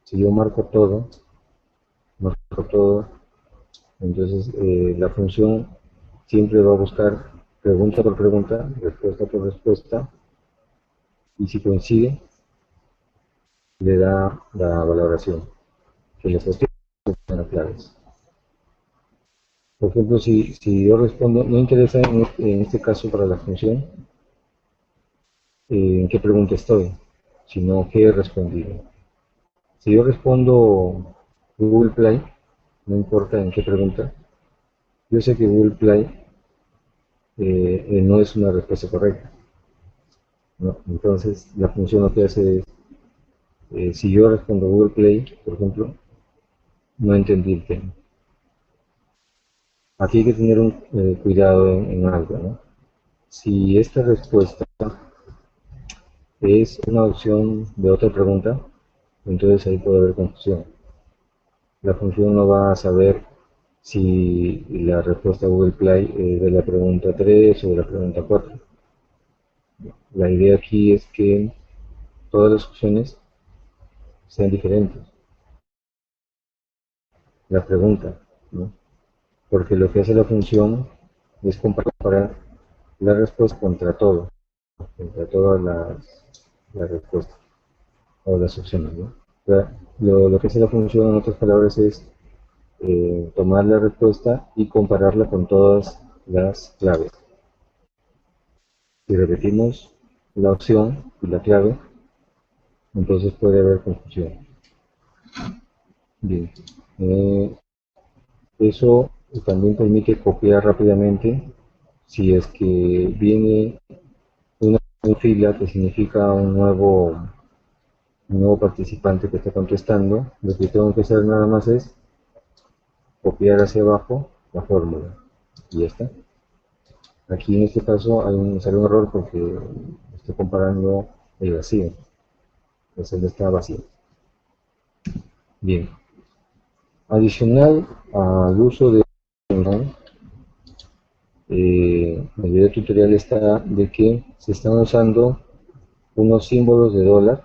Si yo marco todo, entonces la función siempre va a buscar pregunta por pregunta, respuesta por respuesta, y si coincide, le da la valoración que le proporciona las claves. Por ejemplo, si yo respondo, no interesa en este caso para la función en qué pregunta estoy, sino qué he respondido. Si yo respondo Google Play, no importa en qué pregunta, yo sé que Google Play no es una respuesta correcta, ¿no? Entonces, la función lo que hace es, si yo respondo Google Play, por ejemplo, no entendí el tema. Aquí hay que tener un cuidado en algo, ¿no? Si esta respuesta es una opción de otra pregunta, entonces ahí puede haber confusión. La función no va a saber si la respuesta a Google Play es de la pregunta 3 o de la pregunta 4. La idea aquí es que todas las opciones sean diferentes. La pregunta, ¿no? Porque lo que hace la función es comparar la respuesta contra todo, contra todas las respuestas o las opciones, ¿no? O sea, lo que hace la función, en otras palabras, es tomar la respuesta y compararla con todas las claves. Si repetimos la opción y la clave, entonces puede haber confusión. Bien, eso también permite copiar rápidamente si es que viene una fila que significa un nuevo participante que está contestando. Lo que tengo que hacer nada más es copiar hacia abajo la fórmula y ya está. Aquí en este caso sale un error porque estoy comparando el vacío, la celda está vacía. Bien, adicional al uso de el video tutorial está de que se están usando unos símbolos de dólar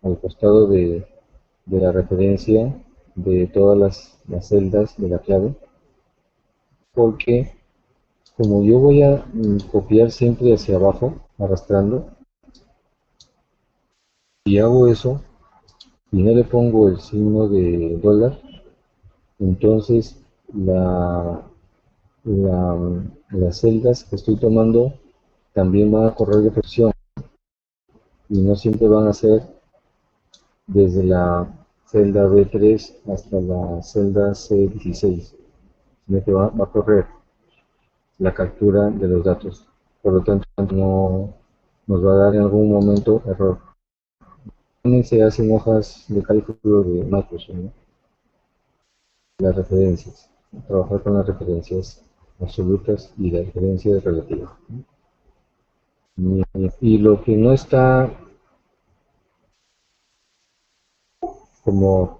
al costado de la referencia de todas las celdas de la clave, porque como yo voy a copiar siempre hacia abajo, arrastrando, y hago eso y no le pongo el signo de dólar, entonces las celdas que estoy tomando también van a correr de presión y no siempre van a ser desde la celda B3 hasta la celda C16, sino que va a correr la captura de los datos. Por lo tanto, no nos va a dar en algún momento error. También se hacen hojas de cálculo de Microsoft, ¿no? Las referencias, trabajar con las referencias absolutas y las referencias relativas. Y lo que no está como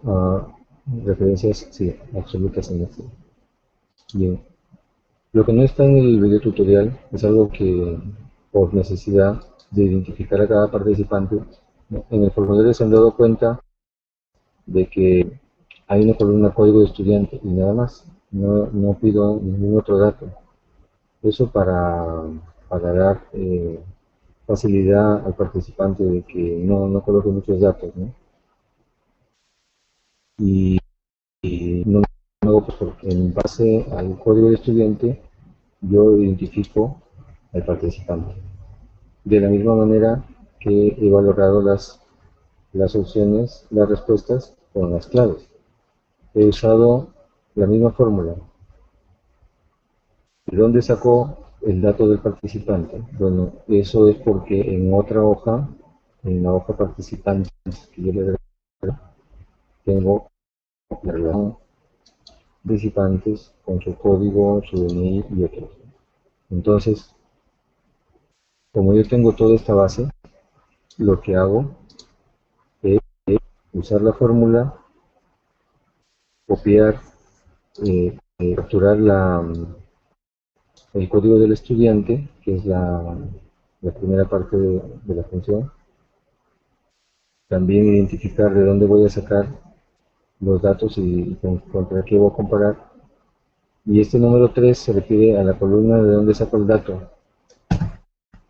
referencias, sí, absolutas en este. Bien. Lo que no está en el video tutorial es algo que, por necesidad de identificar a cada participante, ¿no? En el formulario se han dado cuenta de que hay una columna código de estudiante y nada más. No pido ningún otro dato. Eso para dar facilidad al participante de que no coloque muchos datos, ¿no? Y no lo hago pues porque en base al código de estudiante yo identifico al participante. De la misma manera que he valorado las opciones, las respuestas con las claves. He usado la misma fórmula. ¿De dónde sacó el dato del participante? Bueno, eso es porque en otra hoja en la hoja participantes que yo le agrego, tengo la relación participantes con su código, su DNI y otros. Entonces, como yo tengo toda esta base, lo que hago es usar la fórmula, copiar, capturar el código del estudiante, que es la primera parte de la función. También identificar de dónde voy a sacar los datos y contra qué voy a comparar. Y este número 3 se refiere a la columna de dónde saco el dato.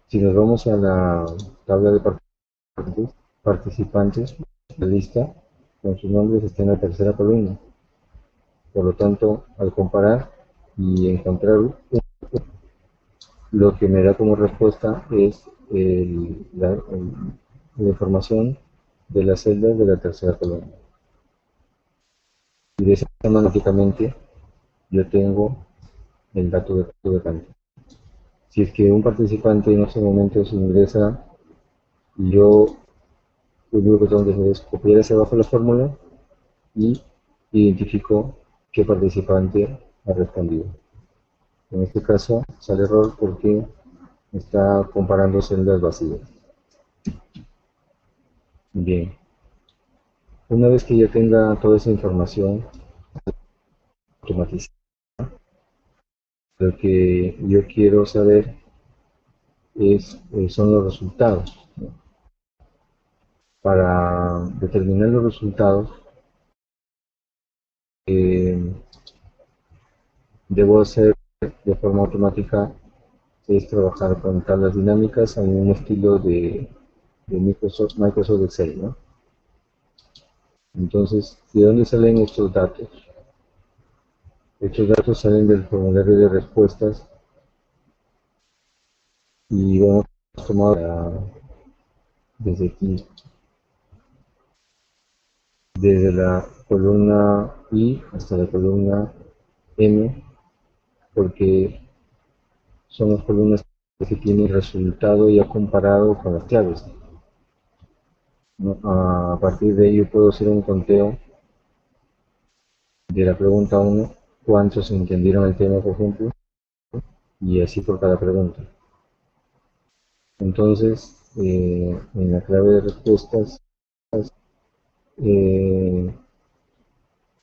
Si nos vamos a la tabla de participantes, la lista con sus nombres está en la tercera columna. Por lo tanto, al comparar y encontrar lo que me da como respuesta es la información de las celdas de la tercera columna. Y de esa manera, automáticamente, yo tengo el dato de canto. Si es que un participante en ese momento se ingresa y yo lo único que tengo que hacer es copiar hacia abajo la fórmula y identifico qué participante ha respondido. En este caso sale error porque está comparando celdas vacías. Bien, una vez que ya tenga toda esa información automatizada, lo que yo quiero saber son los resultados, ¿no? Para determinar los resultados, eh, debo hacer de forma automática es trabajar con tablas dinámicas en un estilo de Microsoft Excel, ¿no? Entonces, ¿de dónde salen estos datos? Estos datos salen del formulario de respuestas y vamos a tomar desde aquí, desde la columna I hasta la columna M, porque son las columnas que tienen el resultado ya comparado con las claves, ¿no? A partir de ello puedo hacer un conteo de la pregunta 1, cuántos entendieron el tema, por ejemplo, y así por cada pregunta. Entonces, en la clave de respuestas,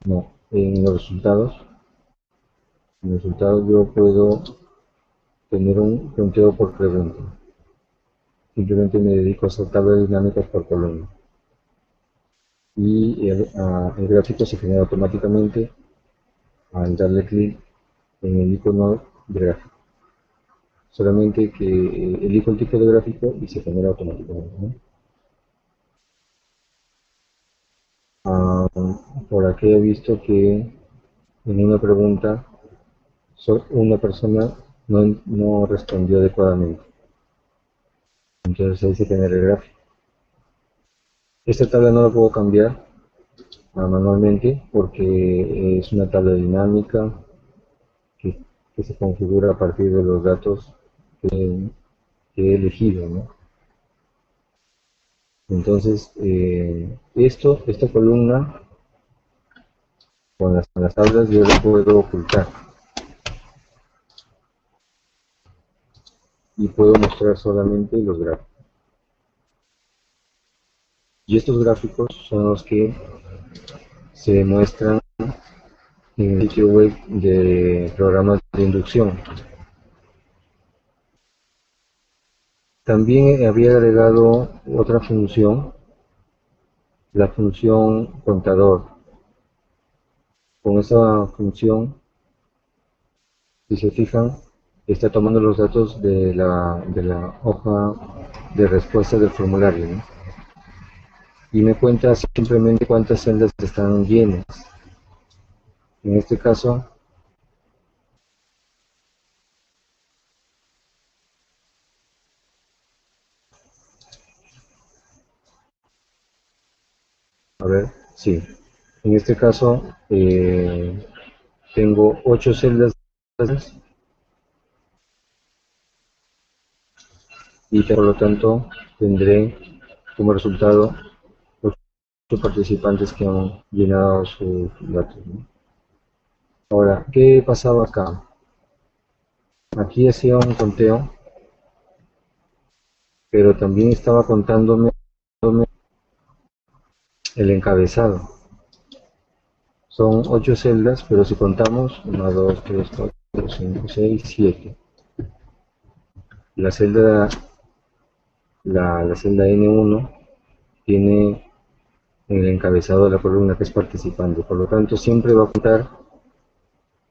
no, en los resultados yo puedo tener un conteo por pregunta. Simplemente me dedico a hacer tablas dinámicas por columna. Y el gráfico se genera automáticamente al darle clic en el icono de gráfico. Solamente que elijo el tipo de gráfico y se genera automáticamente, ¿no? Por aquí he visto que en una pregunta una persona no respondió adecuadamente. Entonces ahí se genera el gráfico. Esta tabla no la puedo cambiar manualmente porque es una tabla dinámica que, que se configura a partir de los datos que he elegido, ¿no? Entonces, esta columna con las tablas yo la puedo ocultar y puedo mostrar solamente los gráficos. Y estos gráficos son los que se muestran en el sitio web de programas de inducción. También había agregado otra función, la función contador. Con esta función, si se fijan, está tomando los datos de la hoja de respuesta del formulario, ¿no? Y me cuenta simplemente cuántas celdas están llenas. En este caso, a ver, sí. En este caso, tengo 8 celdas y por lo tanto tendré como resultado los participantes que han llenado sus datos, ¿no? Ahora, ¿qué pasaba acá? Aquí hacía un conteo, pero también estaba contándome el encabezado. Son 8 celdas, pero si contamos 1, 2, 3, 4, 5, 6, 7. La celda, la celda N1 tiene el encabezado de la columna que es participante, por lo tanto siempre va a contar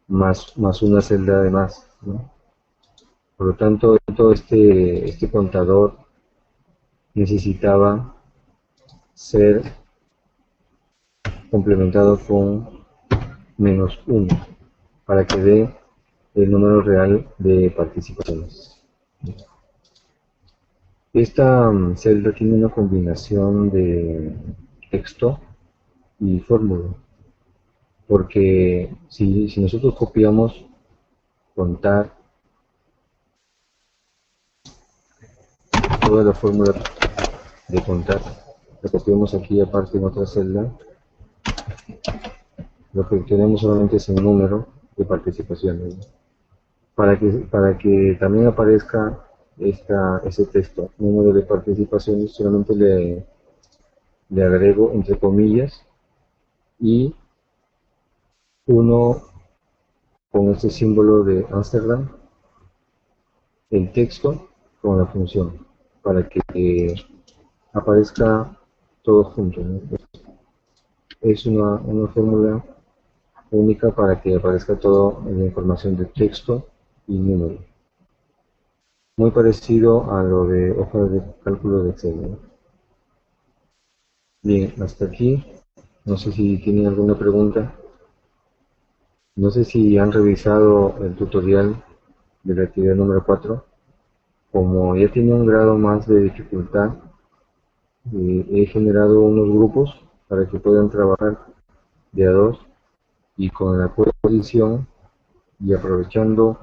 más una celda de más, ¿no? Por lo tanto, todo este contador necesitaba ser complementado con -1 para que dé el número real de participaciones. Esta celda tiene una combinación de texto y fórmula, porque si nosotros copiamos contar toda la fórmula de contar, la copiamos aquí aparte en otra celda, lo que obtenemos solamente es el número de participaciones, ¿no? Para que también aparezca ese texto, número de participaciones, solamente le agrego entre comillas y uno con este símbolo de Ámsterdam, el texto con la función, para que aparezca todo junto, ¿no? Es una fórmula única para que aparezca todo en la información de texto y número. Muy parecido a lo de hojas de cálculo de Excel, ¿no? Bien, hasta aquí. No sé si tienen alguna pregunta. No sé si han revisado el tutorial de la actividad número 4. Como ya tiene un grado más de dificultad, he generado unos grupos para que puedan trabajar de a dos y con la coedición y aprovechando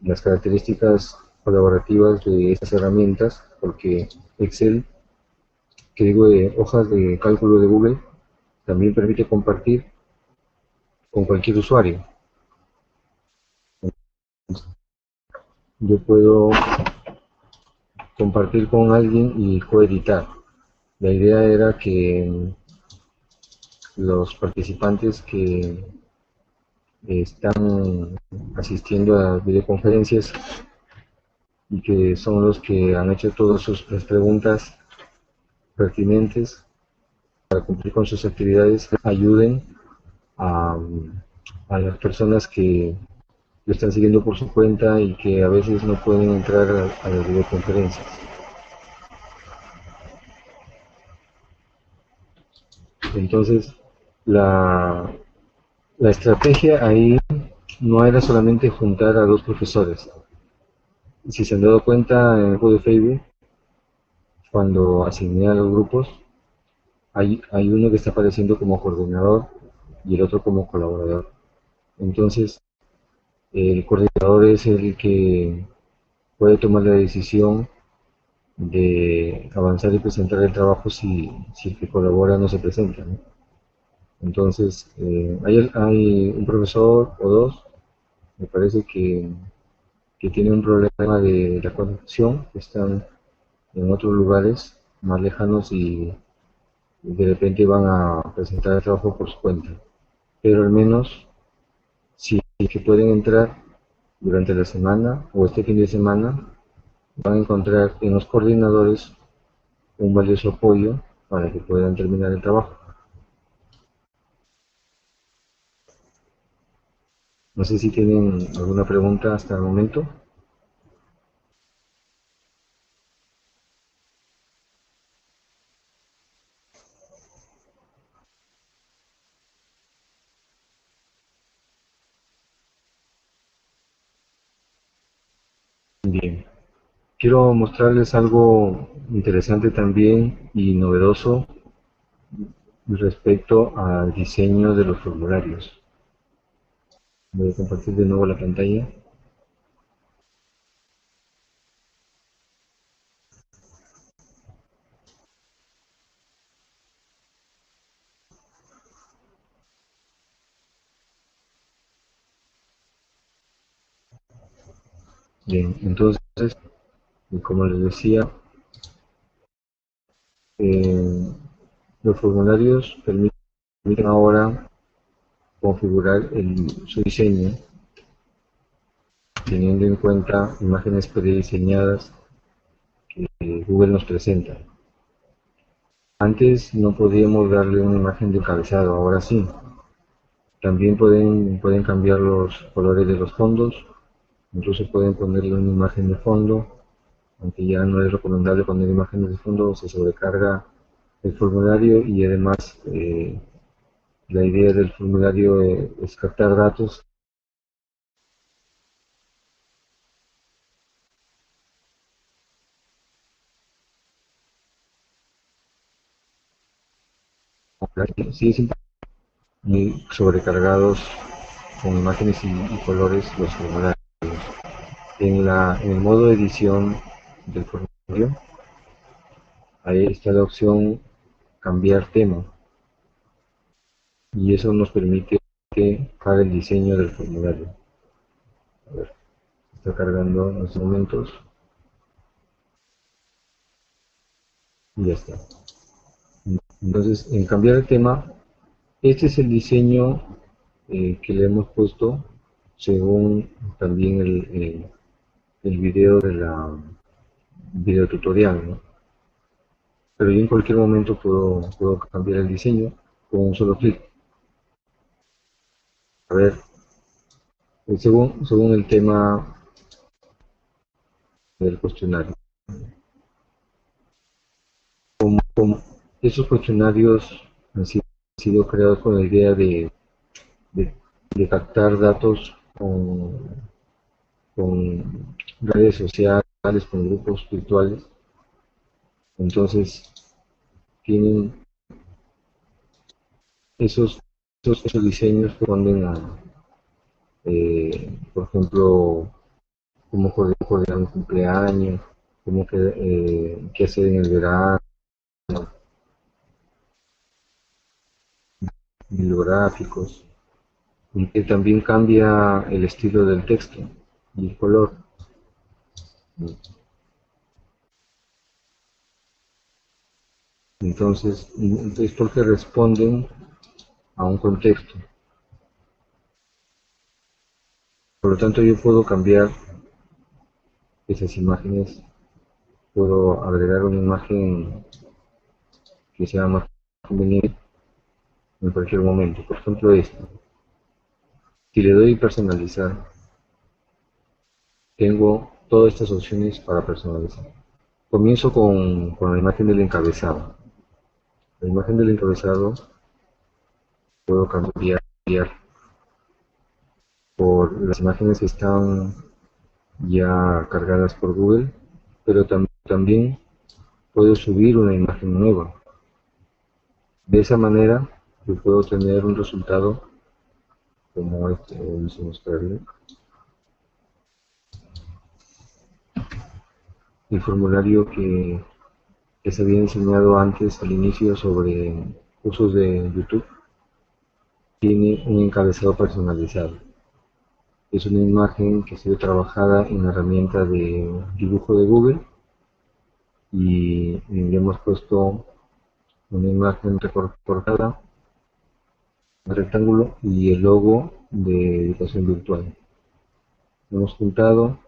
las características colaborativas de estas herramientas, porque Excel, que digo, hojas de cálculo de Google, también permite compartir con cualquier usuario. Yo puedo compartir con alguien y coeditar. La idea era que los participantes que están asistiendo a videoconferencias y que son los que han hecho todas las preguntas pertinentes para cumplir con sus actividades, ayuden a, a las personas que lo están siguiendo por su cuenta y que a veces no pueden entrar a las videoconferencias. Entonces, la estrategia ahí no era solamente juntar a dos profesores. Si se han dado cuenta en el juego de Facebook, cuando asigné a los grupos, hay uno que está apareciendo como coordinador y el otro como colaborador. Entonces, el coordinador es el que puede tomar la decisión de avanzar y presentar el trabajo si el que colabora no se presenta, ¿no? Entonces, hay un profesor o dos, me parece que tiene un problema de la conexión, que están en otros lugares más lejanos y de repente van a presentar el trabajo por su cuenta. Pero al menos, si que pueden entrar durante la semana o este fin de semana, van a encontrar en los coordinadores un valioso apoyo para que puedan terminar el trabajo. No sé si tienen alguna pregunta hasta el momento. Bien. Quiero mostrarles algo interesante también y novedoso respecto al diseño de los formularios. Voy a compartir de nuevo la pantalla. Bien, entonces, como les decía, eh, los formularios permiten ahora configurar su diseño teniendo en cuenta imágenes prediseñadas que Google nos presenta. Antes no podíamos darle una imagen de encabezado, ahora sí. También pueden cambiar los colores de los fondos, incluso pueden ponerle una imagen de fondo, aunque ya no es recomendable poner imágenes de fondo, se sobrecarga el formulario y además la idea del formulario es captar datos sí es muy sobrecargados con imágenes y colores los formularios. En el modo edición del formulario, ahí está la opción cambiar tema y eso nos permite que haga el diseño del formulario. A ver, está cargando en estos momentos y ya está. Entonces, en cambiar el tema, este es el diseño que le hemos puesto según también el video de la video tutorial, ¿no? Pero yo en cualquier momento puedo cambiar el diseño con un solo clic. A ver, según el tema del cuestionario. Como esos cuestionarios han sido creados con la idea de, de captar datos con redes sociales, con grupos virtuales, entonces tienen esos, esos diseños que responden a, por ejemplo, cómo coordinar un cumpleaños, cómo qué hacer en el verano, bibliográficos, y que también cambia el estilo del texto y el color. Entonces, es porque responden a un contexto. Por lo tanto, yo puedo cambiar esas imágenes, puedo agregar una imagen que sea más conveniente en cualquier momento. Por ejemplo, esta. Si le doy personalizar, tengo todas estas opciones para personalizar. Comienzo con la imagen del encabezado. La imagen del encabezado puedo cambiar por las imágenes que están ya cargadas por Google, pero también puedo subir una imagen nueva. De esa manera yo puedo tener un resultado como este. Vamos a mostrarle el formulario que se había enseñado antes al inicio sobre cursos de YouTube. Tiene un encabezado personalizado. Es una imagen que ha sido trabajada en la herramienta de dibujo de Google y le hemos puesto una imagen recortada, un rectángulo y el logo de educación virtual. Lo hemos juntado,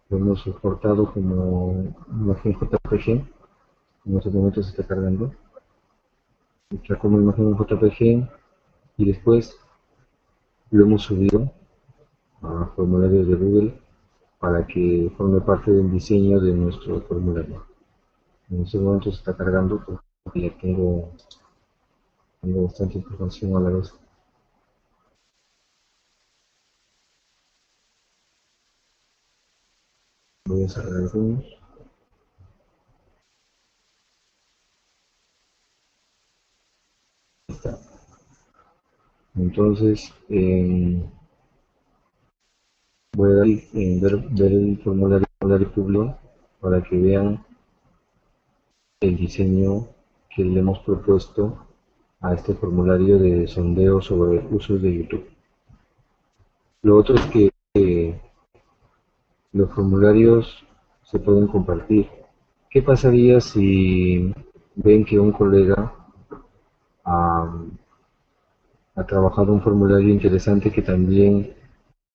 lo hemos exportado como imagen JPG, en estos momentos se está cargando, está como imagen JPG y después lo hemos subido a formularios de Google para que forme parte del diseño de nuestro formulario. En estos momentos se está cargando porque ya tengo bastante información a la vez. Voy a cerrar algunos. Está. Entonces, voy a dar ver el formulario público para que vean el diseño que le hemos propuesto a este formulario de sondeo sobre usos de YouTube. Lo otro es que Los formularios se pueden compartir. ¿Qué pasaría si ven que un colega ha, ha trabajado un formulario interesante que también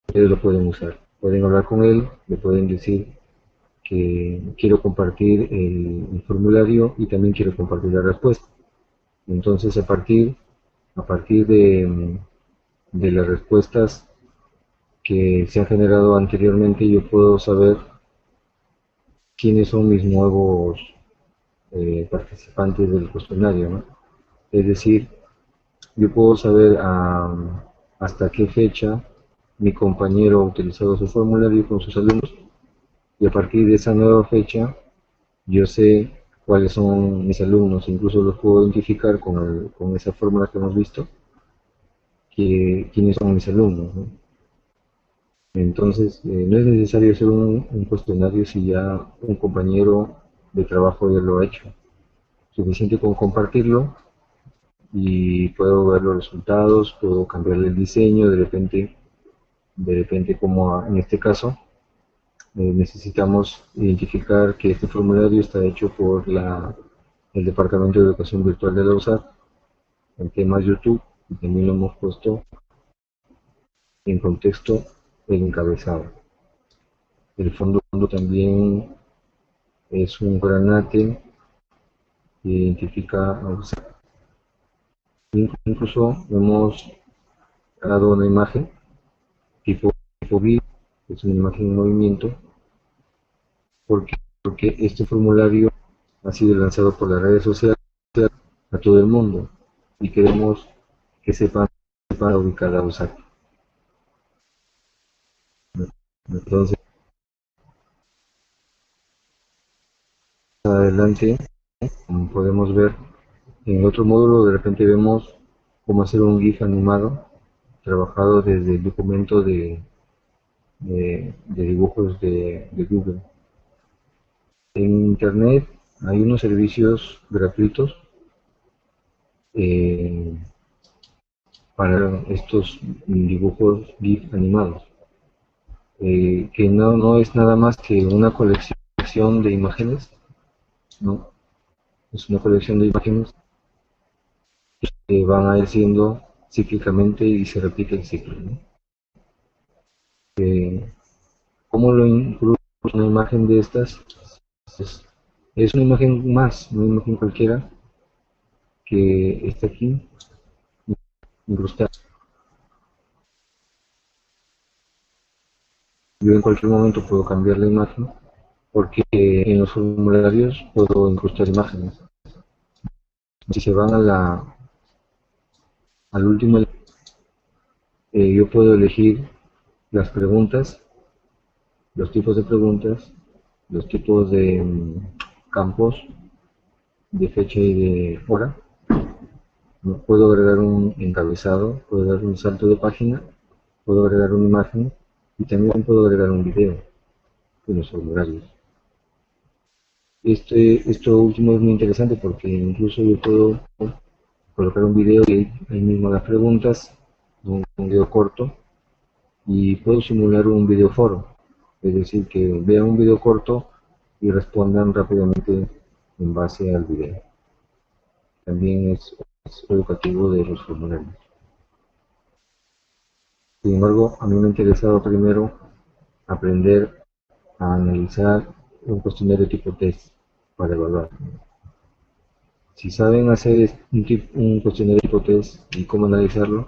ustedes lo pueden usar? Pueden hablar con él, le pueden decir que quiero compartir el formulario y también quiero compartir la respuesta. Entonces, a partir de las respuestas que se han generado anteriormente, yo puedo saber quiénes son mis nuevos participantes del cuestionario, ¿no? Es decir, yo puedo saber hasta qué fecha mi compañero ha utilizado su formulario con sus alumnos y a partir de esa nueva fecha yo sé cuáles son mis alumnos, incluso los puedo identificar con esa fórmula que hemos visto, quiénes son mis alumnos, ¿no? Entonces, no es necesario hacer un cuestionario si ya un compañero de trabajo ya lo ha hecho. Suficiente con compartirlo y puedo ver los resultados, puedo cambiarle el diseño, de repente como en este caso, necesitamos identificar que este formulario está hecho por el Departamento de Educación Virtual de la USAT, el tema es YouTube, y también lo hemos puesto en contexto el encabezado. El fondo también es un granate que identifica a USAT. Incluso hemos dado una imagen tipo GIF, que es una imagen en movimiento, porque este formulario ha sido lanzado por las redes sociales a todo el mundo y queremos que sepan ubicar a USAC. Entonces, adelante, como podemos ver, en otro módulo de repente vemos cómo hacer un GIF animado trabajado desde el documento de dibujos de Google. En Internet hay unos servicios gratuitos eh, para estos dibujos GIF animados, que no es nada más que una colección de imágenes, ¿no? Es una colección de imágenes que van a ir siendo cíclicamente y se repite el ciclo, ¿no? ¿Cómo lo incluyo una imagen de estas? Es, es una imagen más, una imagen cualquiera que está aquí incrustada. Yo en cualquier momento puedo cambiar la imagen porque en los formularios puedo incrustar imágenes. Si se van al último, yo puedo elegir las preguntas, los tipos de preguntas, los tipos de campos de fecha y de hora. Puedo agregar un encabezado, puedo dar un salto de página, puedo agregar una imagen y también puedo agregar un video en los formularios. Esto último es muy interesante porque incluso yo puedo colocar un video y ahí mismo las preguntas, un video corto, y puedo simular un video foro, es decir, que vean un video corto y respondan rápidamente en base al video. También es educativo de los formularios. Sin embargo, a mí me ha interesado primero aprender a analizar un cuestionario tipo test para evaluar. Si saben hacer un cuestionario tipo test y cómo analizarlo,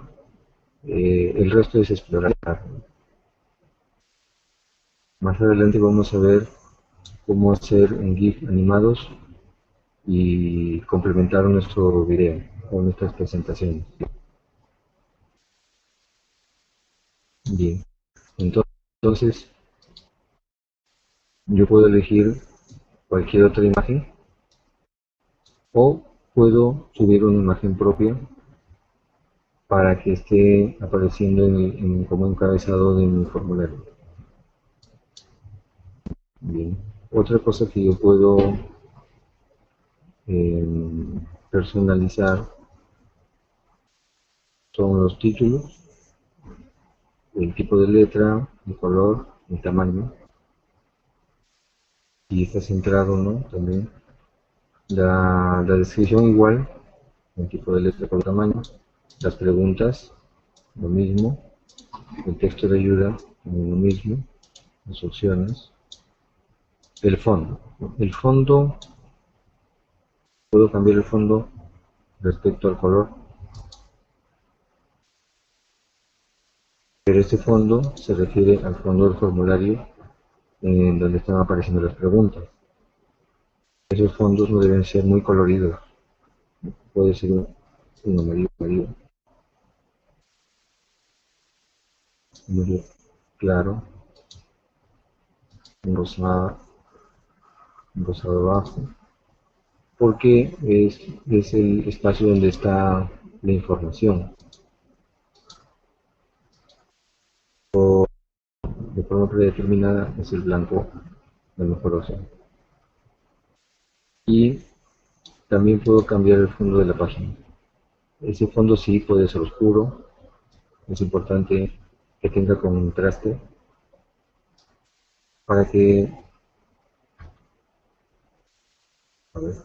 el resto es explorar. Más adelante vamos a ver cómo hacer un GIF animados y complementar nuestro video o nuestras presentaciones. Bien, entonces yo puedo elegir cualquier otra imagen o puedo subir una imagen propia para que esté apareciendo como encabezado de mi formulario. Bien, otra cosa que yo puedo personalizar son los títulos, el tipo de letra, el color, el tamaño. si está centrado o no, también. La descripción igual, el tipo de letra por tamaño, las preguntas, lo mismo, el texto de ayuda, lo mismo, las opciones, el fondo. El fondo, puedo cambiar el fondo respecto al color, pero este fondo se refiere al fondo del formulario en donde están apareciendo las preguntas. Esos fondos no deben ser muy coloridos, puede ser un amarillo, muy claro, un rosado bajo, porque es el espacio donde está la información. O de forma predeterminada es el blanco, la mejor opción. Y también puedo cambiar el fondo de la página. Ese fondo sí puede ser oscuro, es importante que tenga contraste para que, a ver,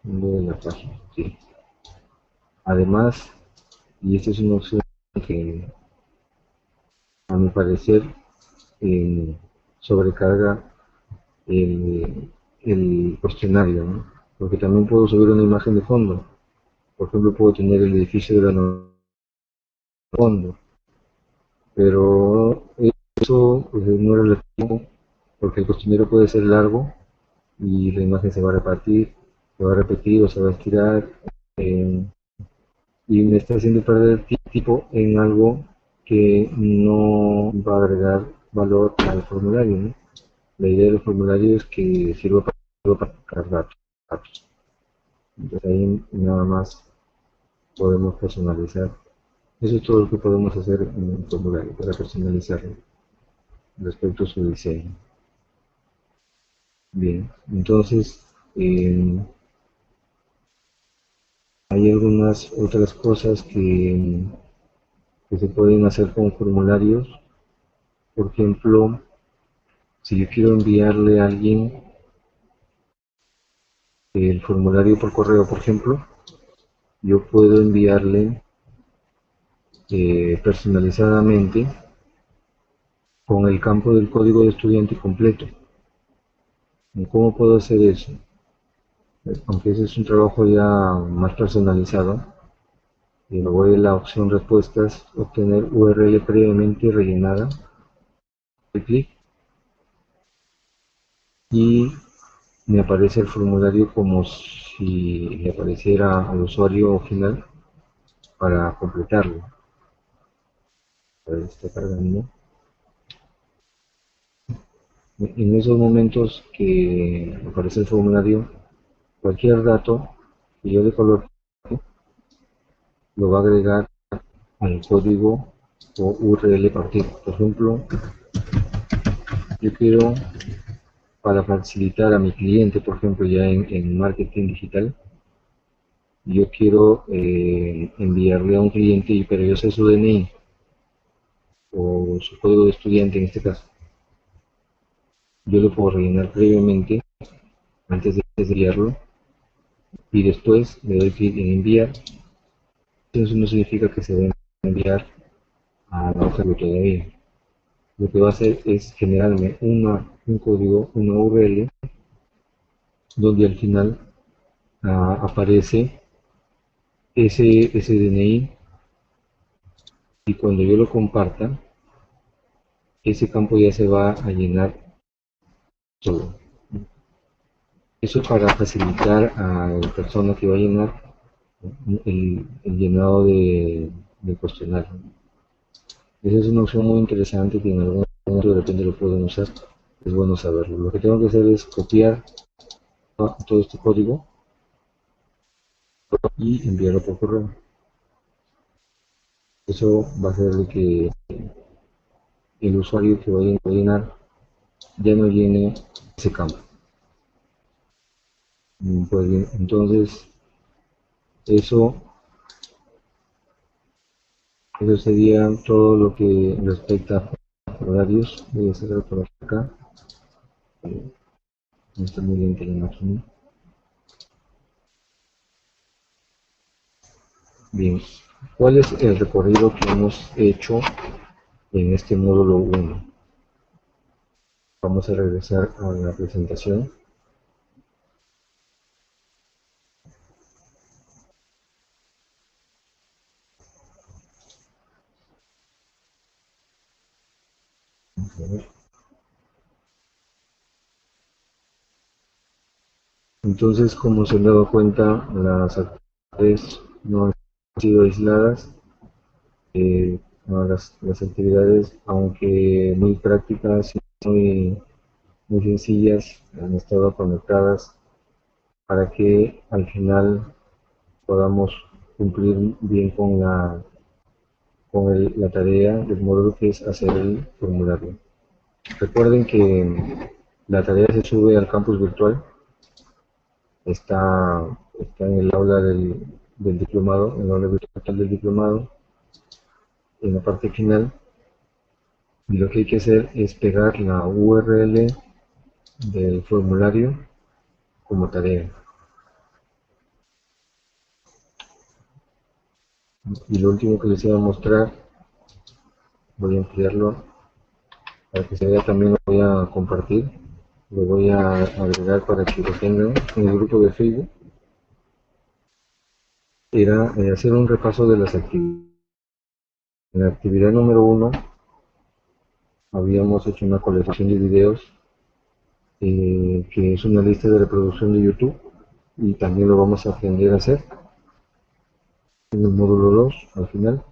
fondo de la página, sí. Además, y esta es una opción que a mi parecer sobrecarga el cuestionario, ¿no? Porque también puedo subir una imagen de fondo. Por ejemplo, puedo tener el edificio de la fondo, pero eso pues, no es relativo porque el cuestionario puede ser largo y la imagen se va a repartir, se va a repetir o se va a estirar eh, y me está haciendo perder tiempo en algo que no va a agregar valor al formulario, ¿no? La idea del formulario es que sirva para cargar datos. Entonces ahí nada más podemos personalizar. Eso es todo lo que podemos hacer en un formulario para personalizarlo respecto a su diseño. Bien, entonces hay algunas otras cosas que se pueden hacer con formularios. Por ejemplo, si yo quiero enviarle a alguien el formulario por correo, por ejemplo, yo puedo enviarle personalizadamente con el campo del código de estudiante completo. ¿Cómo puedo hacer eso? Aunque ese es un trabajo ya más personalizado, y me voy a la opción respuestas, obtener URL previamente rellenada, doy clic y me aparece el formulario como si le apareciera al usuario final para completarlo. A ver, está cargando. En esos momentos que aparece el formulario, cualquier dato que yo le coloque lo va a agregar al código o URL partido. Por ejemplo, yo quiero, para facilitar a mi cliente, por ejemplo, ya en marketing digital, yo quiero enviarle a un cliente, pero yo sé su DNI o su código de estudiante en este caso. Yo lo puedo rellenar previamente antes de enviarlo y después le doy clic en enviar. Eso no significa que se debe enviar a la hoja todavía. Lo que va a hacer es generarme un código, una URL, donde al final aparece ese DNI y cuando yo lo comparta, ese campo ya se va a llenar solo. Eso para facilitar a la persona que va a llenar el llenado del cuestionario. Esa es una opción muy interesante que en algún momento de repente lo pueden usar. Es bueno saberlo. Lo que tengo que hacer es copiar todo este código y enviarlo por correo. Eso va a hacer de que el usuario que vaya a llenar ya no llene ese campo. Pues bien, entonces eso, eso sería todo lo que respecta a horarios. Voy a cerrar por acá. está muy lenta la máquina. Bien, ¿cuál es el recorrido que hemos hecho en este módulo 1? Vamos a regresar a la presentación. Entonces, como se han dado cuenta, las actividades no han sido aisladas. No, las actividades, aunque muy prácticas y muy sencillas, han estado conectadas para que al final podamos cumplir bien con la tarea del módulo, que es hacer el formulario. Recuerden que la tarea se sube al campus virtual, está en el aula del diplomado, en el aula virtual del diplomado, en la parte final, y lo que hay que hacer es pegar la URL del formulario como tarea. Y lo último que les iba a mostrar, voy a ampliarlo para que se vea, también lo voy a compartir, lo voy a agregar para que lo tengan en el grupo de Facebook. Era hacer un repaso de las actividades. En la actividad número 1 habíamos hecho una colección de videos, que es una lista de reproducción de YouTube, y también lo vamos a aprender a hacer en el módulo 2 al final.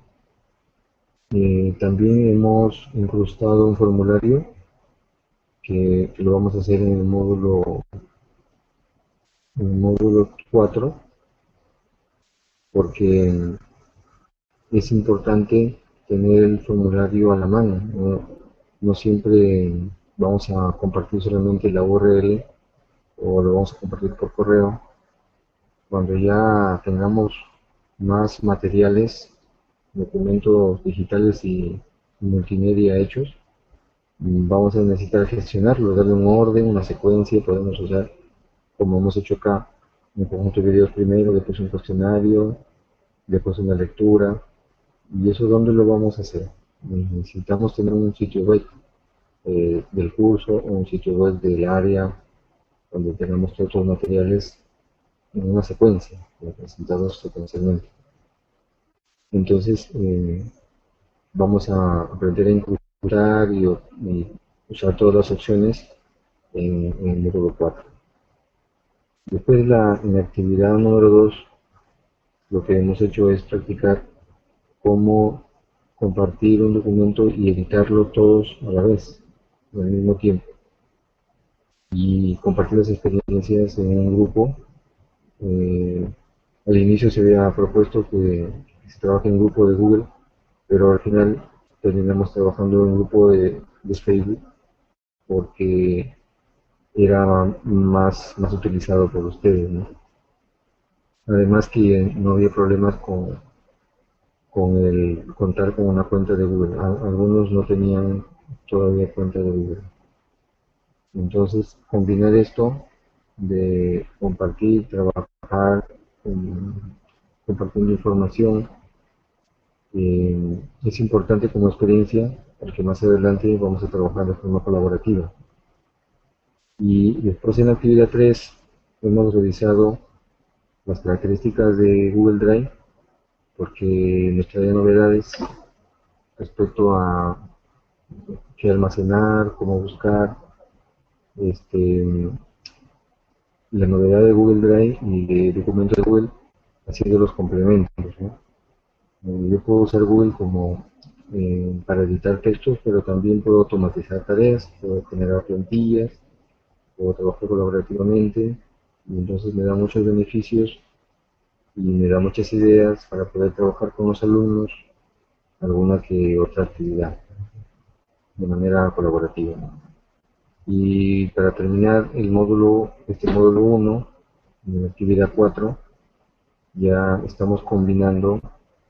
También hemos incrustado un formulario que lo vamos a hacer en el módulo 4, porque es importante tener el formulario a la mano. No siempre vamos a compartir solamente la URL o lo vamos a compartir por correo. Cuando ya tengamos más materiales, documentos digitales y multimedia hechos, vamos a necesitar gestionarlo, darle un orden, una secuencia. Podemos usar, como hemos hecho acá, un conjunto de videos primero, después un cuestionario, después una lectura. ¿Y eso dónde lo vamos a hacer? Necesitamos tener un sitio web del curso, o un sitio web del área, donde tengamos todos los materiales en una secuencia, presentados secuencialmente. Entonces, vamos a aprender a incrustar y usar todas las opciones en el módulo 4. Después, en la actividad número 2, lo que hemos hecho es practicar cómo compartir un documento y editarlo todos a la vez, al mismo tiempo, y compartir las experiencias en un grupo. Al inicio se había propuesto que se trabaje en grupo de Google, pero al final terminamos trabajando en un grupo de Facebook, porque era más utilizado por ustedes, ¿no? Además que no había problemas con el contar con una cuenta de Google. Algunos no tenían todavía cuenta de Google. Entonces, combinar esto de compartir, trabajar, compartiendo información, es importante como experiencia, porque más adelante vamos a trabajar de forma colaborativa. Y después, en la actividad 3, hemos revisado las características de Google Drive, porque nos trae novedades respecto a qué almacenar, cómo buscar. La novedad de Google Drive y de documentos de Google ha sido los complementos, ¿no? Yo puedo usar Google como para editar textos, pero también puedo automatizar tareas, puedo generar plantillas, puedo trabajar colaborativamente, y entonces me da muchos beneficios y me da muchas ideas para poder trabajar con los alumnos alguna que otra actividad de manera colaborativa. Y para terminar este módulo 1, en la actividad 4, ya estamos combinando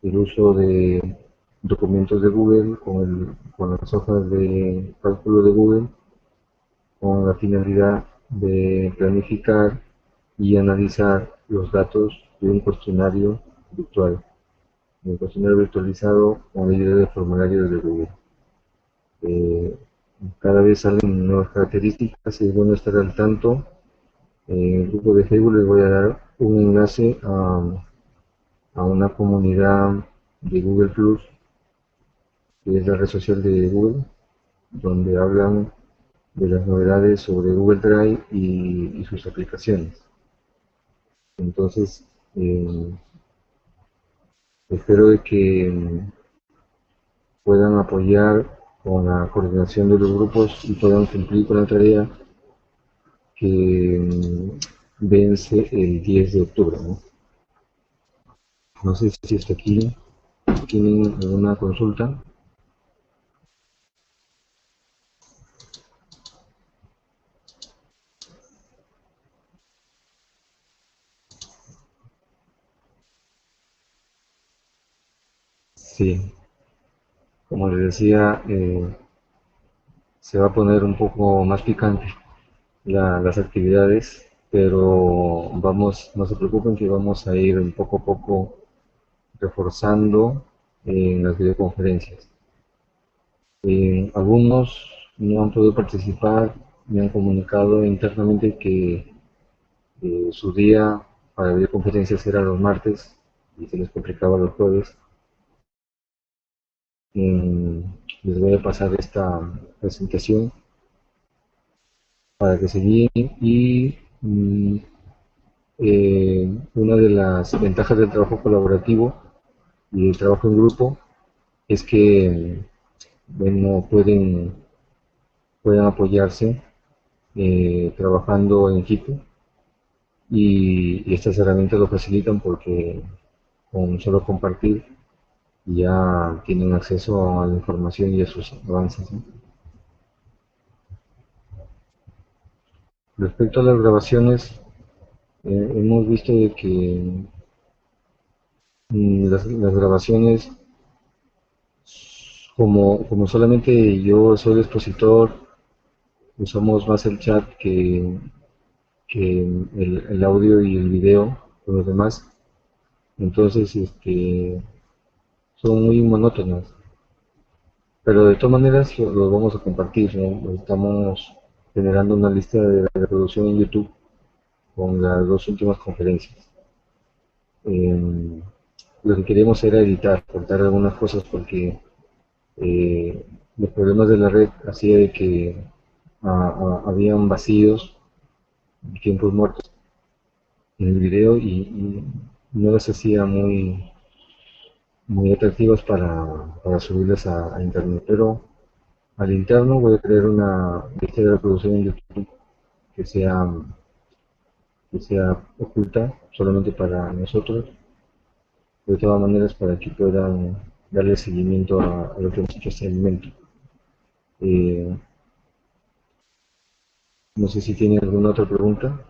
el uso de documentos de Google con las hojas de cálculo de Google, con la finalidad de planificar y analizar los datos de un cuestionario virtual, un cuestionario virtualizado con la idea de formulario de Google. Eh, Cada vez salen nuevas características y es bueno estar al tanto. En el grupo de Facebook les voy a dar un enlace a una comunidad de Google Plus, que es la red social de Google, donde hablan de las novedades sobre Google Drive y sus aplicaciones. Entonces, eh, espero de que puedan apoyar con la coordinación de los grupos y puedan cumplir con la tarea que vence el 10 de octubre, ¿no? No sé si hasta aquí tienen alguna consulta. Sí, como les decía, se va a poner un poco más picante las actividades, pero vamos, no se preocupen que vamos a ir un poco a poco reforzando en las videoconferencias. Algunos no han podido participar, me han comunicado internamente que su día para videoconferencias era los martes y se les complicaba los jueves. Les voy a pasar esta presentación para que se guíen y una de las ventajas del trabajo colaborativo y del trabajo en grupo es que bueno, pueden apoyarse trabajando en equipo y estas herramientas lo facilitan porque con solo compartir ya tienen acceso a la información y a sus avances, ¿no? Respecto a las grabaciones, hemos visto de que las grabaciones, como solamente yo soy el expositor, usamos más el chat que el audio y el video con los demás, entonces son muy monótonas, pero de todas maneras los vamos a compartir, ¿no? Estamos generando una lista de reproducción en YouTube con las dos últimas conferencias. Eh, lo que queríamos era editar, cortar algunas cosas porque eh, los problemas de la red hacía de que habían vacíos, tiempos muertos en el video y no las hacía muy atractivas para subirlas a internet. Pero al interno voy a crear una lista de reproducción en YouTube que sea, que sea oculta solamente para nosotros, de todas maneras para que puedan darle seguimiento a lo que hemos hecho hasta el momento. Eh, no sé si tienen alguna otra pregunta.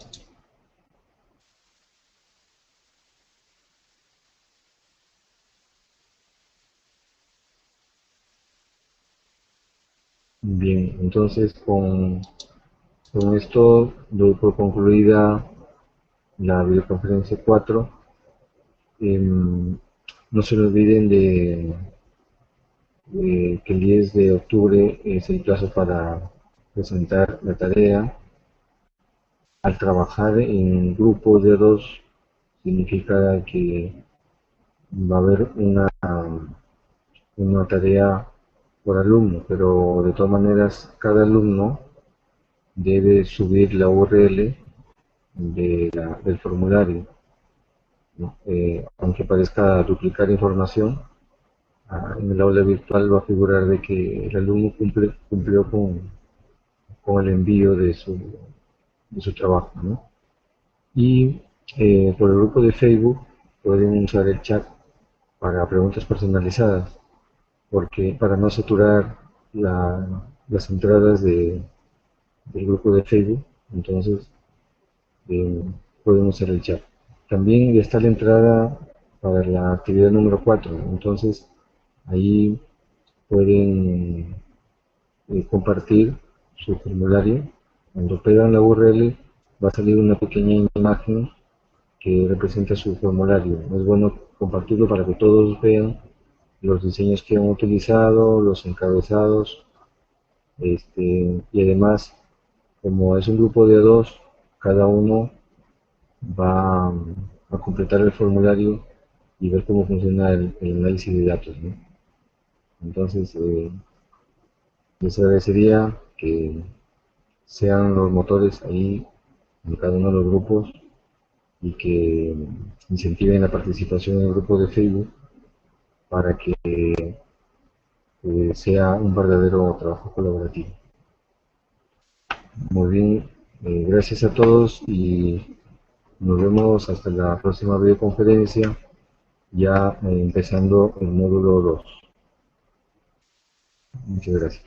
Bien, entonces con esto doy por concluida la videoconferencia 4. No se olviden de que el 10 de octubre es el plazo para presentar la tarea. Al trabajar en grupos de dos, significa que va a haber una tarea por alumno, pero de todas maneras cada alumno debe subir la URL del formulario, ¿no? Aunque parezca duplicar información, en el aula virtual va a figurar de que el alumno cumplió con el envío de su trabajo, ¿no? Y por el grupo de Facebook pueden usar el chat para preguntas personalizadas, porque para no saturar las entradas del grupo de Facebook, entonces eh, pueden usar el chat. También está la entrada para la actividad número 4, entonces ahí pueden compartir su formulario Cuando pegan la URL va a salir una pequeña imagen que representa su formulario. Es bueno compartirlo para que todos vean los diseños que han utilizado, los encabezados, y además, como es un grupo de dos, cada uno va a completar el formulario y ver cómo funciona el análisis de datos, ¿no? Entonces, les agradecería que sean los motores ahí en cada uno de los grupos y que incentiven la participación en el grupo de Facebook para que sea un verdadero trabajo colaborativo. Muy bien, gracias a todos y nos vemos hasta la próxima videoconferencia, ya empezando el módulo 2. Muchas gracias.